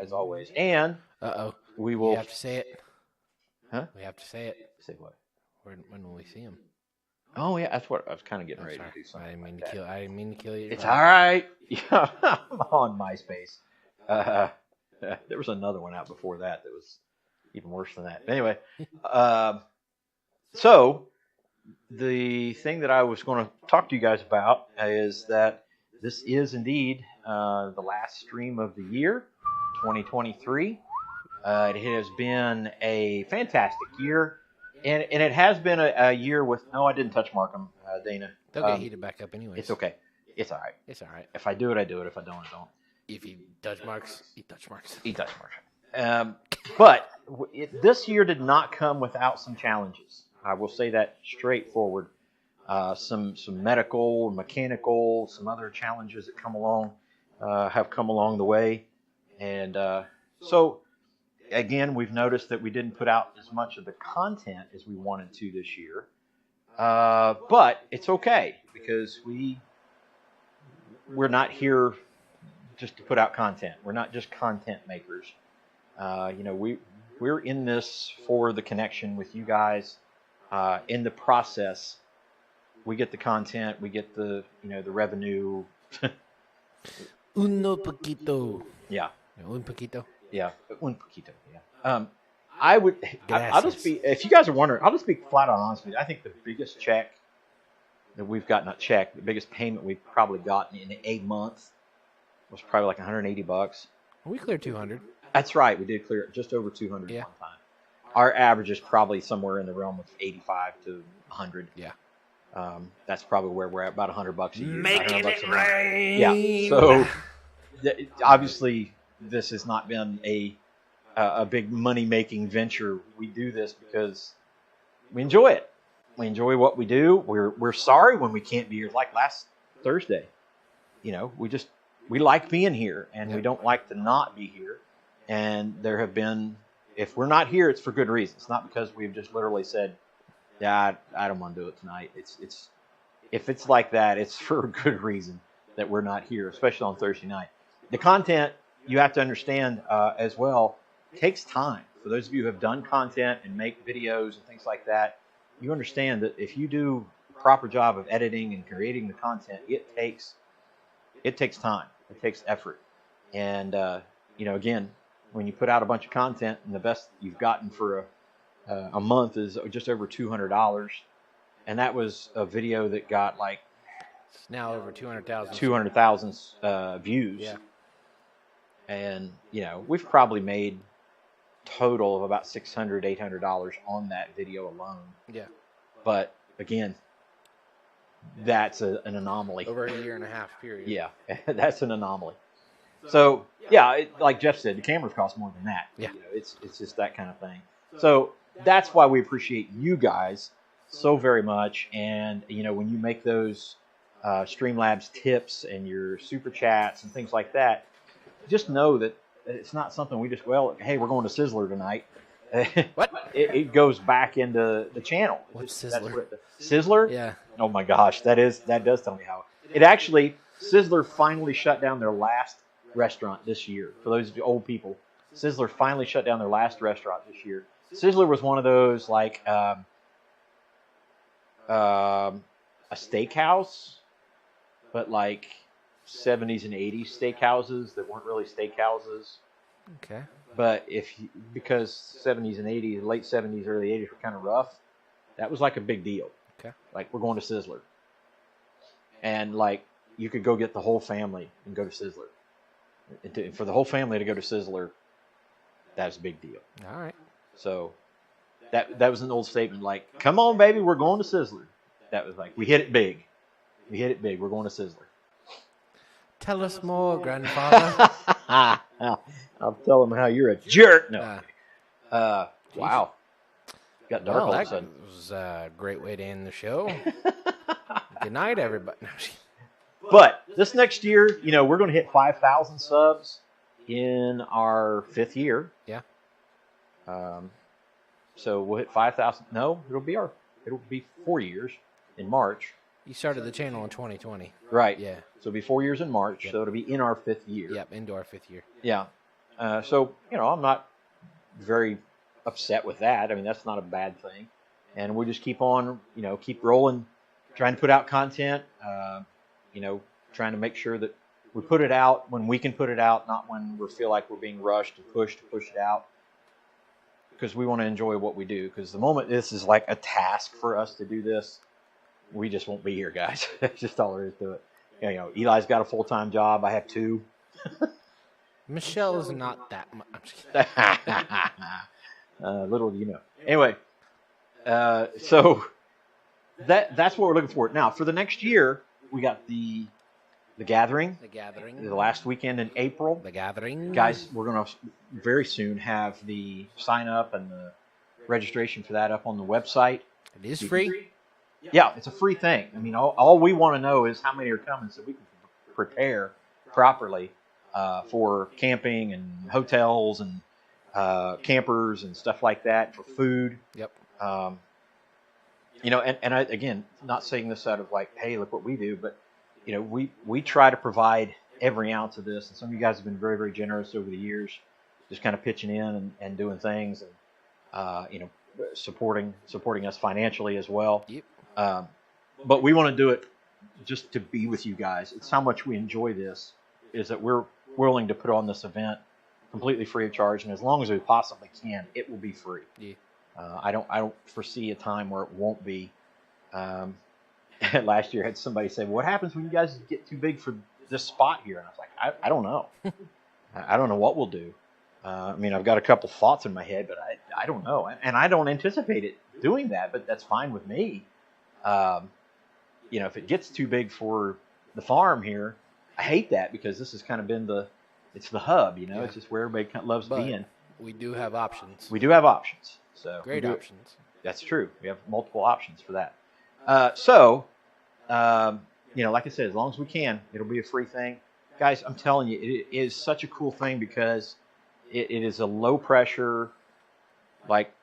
as always. And we will. We have to say it. Huh? We have to say it. Say what? When will we see him? Oh yeah, that's what I was kind of getting I'm ready sorry. to do. Something I didn't mean like to that. kill. I didn't mean to kill you. It's all right. Yeah, I'm on MySpace. There was another one out before that was even worse than that. Anyway, so the thing that I was going to talk to you guys about is that this is indeed the last stream of the year, 2023. It has been a fantastic year, and it has been a year with. No, I didn't touch Markham, Dana. They'll get heated back up anyway. It's okay. It's all right. It's all right. If I do it, I do it. If I don't, I don't. If he touch marks, he touch marks. He touch marks. But this year did not come without some challenges. I will say that straightforward. Some medical, mechanical, some other challenges that have come along the way, and so again, we've noticed that we didn't put out as much of the content as we wanted to this year, but it's okay because we're not here just to put out content. We're not just content makers. We're in this for the connection with you guys. In the process, we get the content, we get the revenue. Uno poquito. Yeah. Un poquito. Yeah. Un poquito. Yeah. I'll just be, if you guys are wondering, I'll just be flat out honest with you. I think the biggest check that we've gotten, not check, the biggest payment we've probably gotten in a month was probably like $180. We cleared 200. That's right. We did clear just over 200 Yeah. one time. Our average is probably somewhere in the realm of 85 to 100. Yeah. That's probably where we're at, about $100 a year. Making $100 it a month. rain. Yeah. So obviously, this has not been a big money-making venture. We do this because we enjoy it. We enjoy what we do. We're sorry when we can't be here. Like last Thursday, we like being here, and we don't like to not be here. And there have been, if we're not here, it's for good reason. It's not because we've just literally said, "Yeah, I don't want to do it tonight." It's if it's like that, it's for a good reason that we're not here, especially on Thursday night. The content, you have to understand as well, takes time. For those of you who have done content and make videos and things like that, you understand that if you do a proper job of editing and creating the content, it takes time. It takes effort. And again, when you put out a bunch of content and the best you've gotten for a month is just over $200, and that was a video that got like It's now over 200,000. 200,000 views. Yeah. And we've probably made total of about $600, $800 on that video alone. Yeah. But again, that's an anomaly. Over a year and a half period. Yeah, that's an anomaly. So yeah, like Jeff said, the cameras cost more than that. Yeah. You know, it's just that kind of thing. So that's why we appreciate you guys so very much. And you know, when you make those Streamlabs tips and your super chats and things like that, just know that it's not something we just, hey, we're going to Sizzler tonight. What? It goes back into the channel. What's That's Sizzler? Sizzler? Yeah. Oh my gosh, that does tell me how. It actually, Sizzler finally shut down their last restaurant this year. For those old people, Sizzler finally shut down their last restaurant this year. Sizzler was one of those like a steakhouse, but like 70s and 80s steakhouses that weren't really steakhouses. Okay. But because 70s and 80s, late 70s, early 80s were kind of rough, that was like a big deal. Okay. Like, we're going to Sizzler. And like, you could go get the whole family and go to Sizzler. And for the whole family to go to Sizzler, that was a big deal. All right. So that was an old statement like, come on, baby, we're going to Sizzler. That was like, we hit it big. We hit it big. We're going to Sizzler. Tell us more, grandfather. I'll tell them how you're a jerk. No. Wow. Got dark all of a that sudden. was a great way to end the show. Good night, everybody. No, But this next year, you know, we're going to hit 5,000 subs in our 5th year. Yeah. So we'll hit 5,000. No, it'll be 4 years in March. You started the channel in 2020. Right. Yeah. So it'll be 4 years in March. Yep. So it'll be in our 5th year. Yep, into our 5th year. Yeah. So, you know, I'm not very upset with that. I mean, that's not a bad thing. And we'll just keep on, you know, keep rolling, trying to put out content, you know, trying to make sure that we put it out when we can put it out, not when we feel like we're being rushed and pushed to push it out. Because we want to enjoy what we do. Because the moment this is like a task for us to do this, we just won't be here, guys. That's just all there is to it. You know, Eli's got a full-time job. I have 2. Michelle is not that much. I'm just kidding. Little do you know. Anyway, so that's what we're looking for. Now, for the next year, we got the gathering. The gathering. The last weekend in April. The gathering. Guys, we're going to very soon have the sign up and the registration for that up on the website. It is free. Yeah, it's a free thing. I mean, all we want to know is how many are coming so we can prepare properly for camping and hotels and campers and stuff like that, for food. Yep. You know, and I, again, not saying this out of like, hey, look what we do, but, you know, we try to provide every ounce of this. And some of you guys have been very, very generous over the years, just kind of pitching in and doing things and, you know, supporting us financially as well. Yep. But we want to do it just to be with you guys. It's how much we enjoy this, is that we're willing to put on this event completely free of charge, and as long as we possibly can, it will be free. Yeah. I don't foresee a time where it won't be. Last year, I had somebody say, "What happens when you guys get too big for this spot here?" And I was like, "I don't know. I don't know what we'll do. I mean, I've got a couple thoughts in my head, but I don't know, and I don't anticipate it doing that. But that's fine with me. You know, if it gets too big for the farm here, I hate that, because this has kind of been the hub. You know, Yeah. It's just where everybody kind of loves being. We do have options. We do have options. So Great we do- options. That's true. We have multiple options for that. You know, like I said, as long as we can, it'll be a free thing. Guys, I'm telling you, it is such a cool thing, because it is a low pressure, like,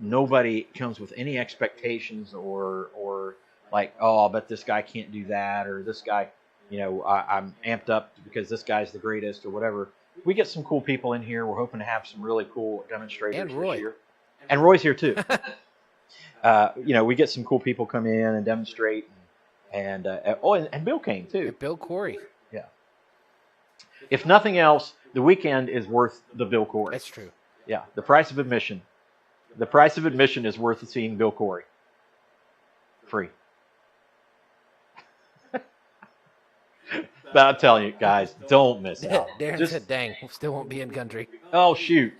nobody comes with any expectations or like, oh, I bet this guy can't do that, or this guy, you know, I'm amped up because this guy's the greatest, or whatever. We get some cool people in here. We're hoping to have some really cool demonstrators And Roy. this year. And Roy's here too. You know, we get some cool people come in and demonstrate, and Bill came too. Bill Corey. Yeah. If nothing else, the weekend is worth the Bill Corey. That's true. Yeah, the price of admission. The price of admission is worth seeing Bill Corey. Free. But I'm telling you, guys, don't miss out. Darren Just- said, dang, still won't be in country. Oh, shoot.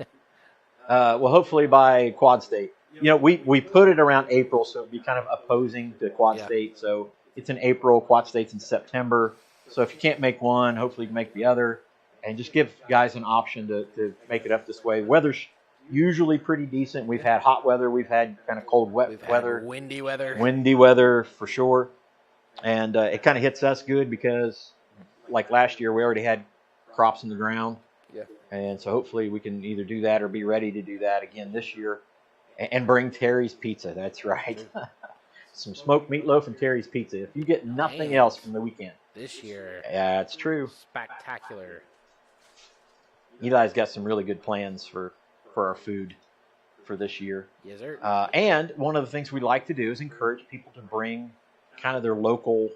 Well, hopefully by Quad State. We put it around April, so it'd be kind of opposing to Quad State. So it's in April. Quad State's in September. So if you can't make one, hopefully you can make the other, and just give guys an option to make it up this way. Weather's usually pretty decent. We've had hot weather. We've had kind of cold, wet weather. Windy weather. Windy weather for sure. And it kind of hits us good because, like last year, we already had crops in the ground. Yeah. And so hopefully we can either do that or be ready to do that again this year. And bring Terry's Pizza. That's right. Some smoked meatloaf and Terry's Pizza. If you get nothing else from the weekend. This year. Yeah, it's true. Spectacular. Eli's got some really good plans for our food for this year. Yes, sir. And one of the things we like to do is encourage people to bring kind of their local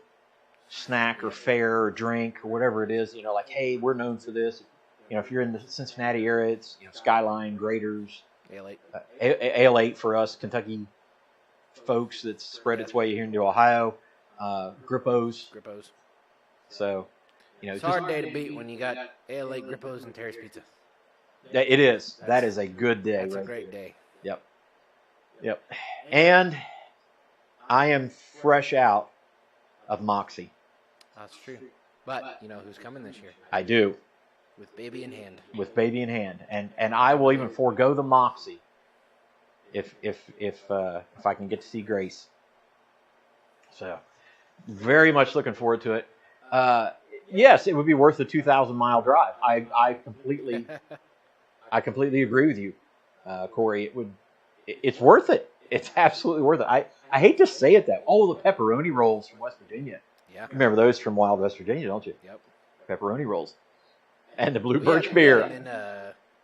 snack or fare or drink or whatever it is. Like, hey, we're known for this. If you're in the Cincinnati area, it's Skyline, Graders. Ale8. Ale8 for us, Kentucky folks that's spread its way here into Ohio. Grippos. So, it's a hard day to beat when you got Ale8, Grippos, and Terry's Pizza. It is. That is a good day. That's a great day. Yep. And I am fresh out of Moxie. That's true. But you know who's coming this year? I do. With baby in hand. And I will even forego the Moxie if I can get to see Grace. So, very much looking forward to it. Yes, it would be worth the 2,000-mile drive. I completely agree with you, Corey. It's worth it. It's absolutely worth it. I hate to say it that. Oh, the pepperoni rolls from West Virginia. Yeah. You remember those from Wild West Virginia, don't you? Yep. Pepperoni rolls. And the Blue Birch beer. And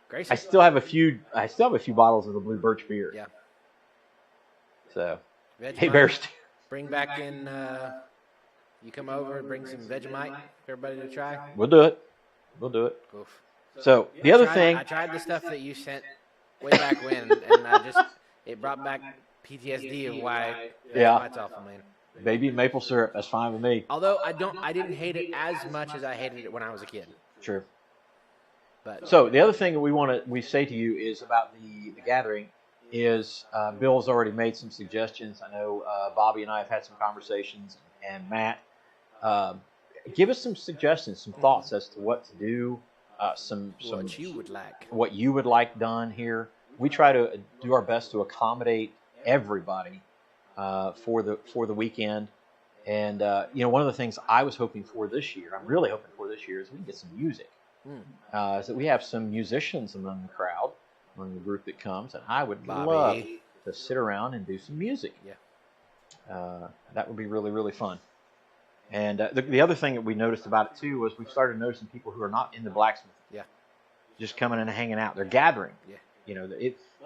Gracie. I still have a few bottles of the Blue Birch beer. Yeah. So, Vegemite. hey, Bears. Bring back in. You come over and bring some Vegemite for everybody to try. We'll do it. Oof. So the other thing. I tried the stuff that you sent way back when, and it brought back PTSD of why Vegemite's awful, man. Baby maple syrup. That's fine with me. Although I didn't hate it as much as I hated it when I was a kid. True. But so the other thing we say to you is about the gathering is Bill's already made some suggestions. I know Bobby and I have had some conversations, and Matt. Give us some suggestions, some thoughts as to what to do. What you would like done here. We try to do our best to accommodate everybody for the weekend. And one of the things I was hoping for this year, I'm really hoping for this year, is we can get some music. Is that we have some musicians among the crowd, among the group that comes, and I would love to sit around and do some music. Yeah. That would be really, really fun. And the other thing that we noticed about it too was we started noticing people who are not in the blacksmithing. Yeah. Just coming in and hanging out. They're gathering. Yeah.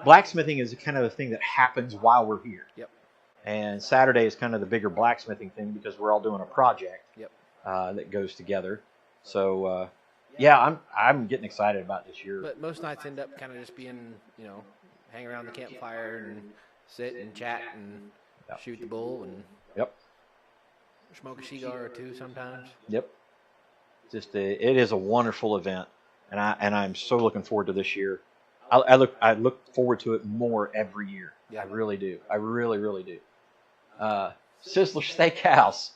Blacksmithing is kind of the thing that happens while we're here. Yep. And Saturday is kind of the bigger blacksmithing thing because we're all doing a project. Yep. That goes together. So I'm getting excited about this year. But most nights end up kind of just being, hang around the campfire and sit and chat and shoot the bull and smoke a cigar or two sometimes. Yep. It is a wonderful event, and I'm so looking forward to this year. I look forward to it more every year. Yeah. I really do. I really, really do. Sizzler Steakhouse.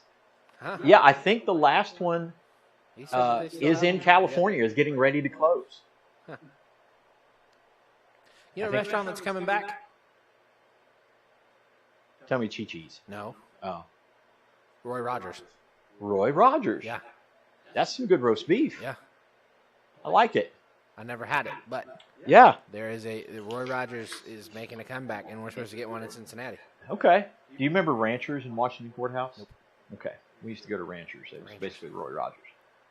Huh. Yeah, I think the last one is in California, is getting ready to close. Huh. You know a restaurant that's coming back? Tell me Chi-Chi's. No. Oh. Roy Rogers. Roy Rogers. Yeah. That's some good roast beef. Yeah. I like it. I never had it, but yeah, the Roy Rogers is making a comeback, and we're supposed to get one in Cincinnati. Okay. Do you remember Ranchers in Washington Courthouse? Nope. Okay. We used to go to Ranchers. It was basically Roy Rogers.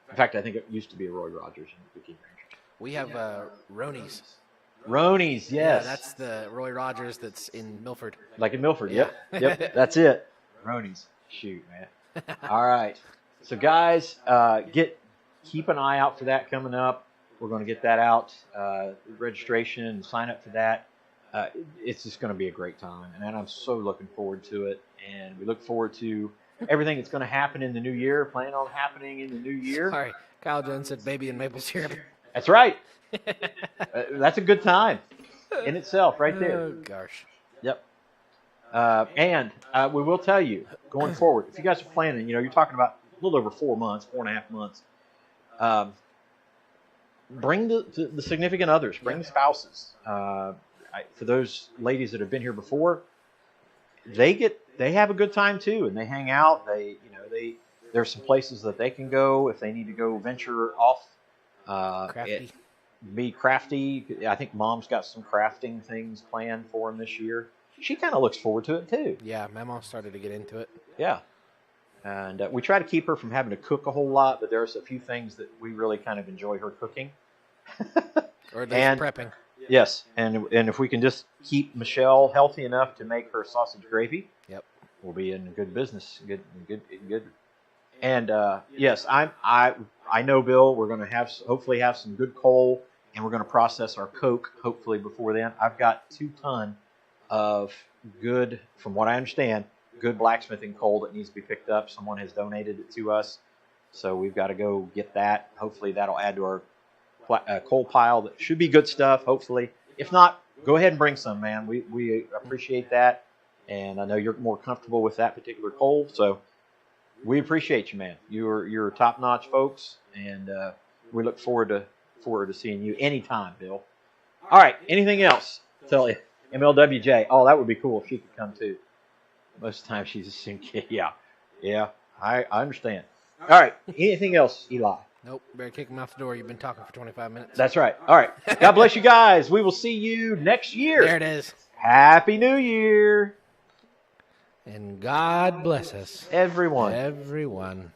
In fact, I think it used to be a Roy Rogers and became Ranchers. We have Roni's. Roni's, yes. Yeah, that's the Roy Rogers that's in Milford. Like in Milford, Yeah. Yep, that's it. Roni's. Shoot, man. All right. So, guys, keep an eye out for that coming up. We're going to get that out, registration, and sign up for that. It's just going to be a great time, and I'm so looking forward to it. And we look forward to everything that's going to happen in the new year, plan on happening in the new year. Sorry, Kyle Jones said baby and maple syrup. That's right. That's a good time. in itself, right there. Oh, gosh. Yep. And we will tell you, going forward, if you guys are planning, you're talking about a little over 4 months, 4.5 months, bring the significant others, bring the spouses. For those ladies that have been here before, they have a good time too, and they hang out. There's some places that they can go if they need to go venture off. Crafty. Be crafty. I think Mom's got some crafting things planned for them this year. She kind of looks forward to it too. Yeah, my mom started to get into it. Yeah. And we try to keep her from having to cook a whole lot, but there's a few things that we really kind of enjoy her cooking. Or at least prepping. Yes, and if we can just keep Michelle healthy enough to make her sausage gravy, yep, we'll be in good business. Good. And yes, I know, Bill. We're going to hopefully have some good coal, and we're going to process our coke hopefully before then. I've got 2 tons of good, from what I understand, good blacksmithing coal that needs to be picked up. Someone has donated it to us, so we've got to go get that. Hopefully that'll add to our coal pile. That should be good stuff, hopefully. If not, go ahead and bring some, man. We appreciate that, and I know you're more comfortable with that particular coal, so we appreciate you, man. You're top-notch folks, and we look forward to seeing you anytime, Bill. All right, anything else? Tell you, MLWJ. Oh, that would be cool if she could come too. Most of the time she's a sim kid. Yeah, I understand. All right, anything else, Eli? Nope, better kick him out the door. You've been talking for 25 minutes. That's right. All right. God bless you guys. We will see you next year. There it is. Happy New Year. And God bless us. Everyone. Everyone.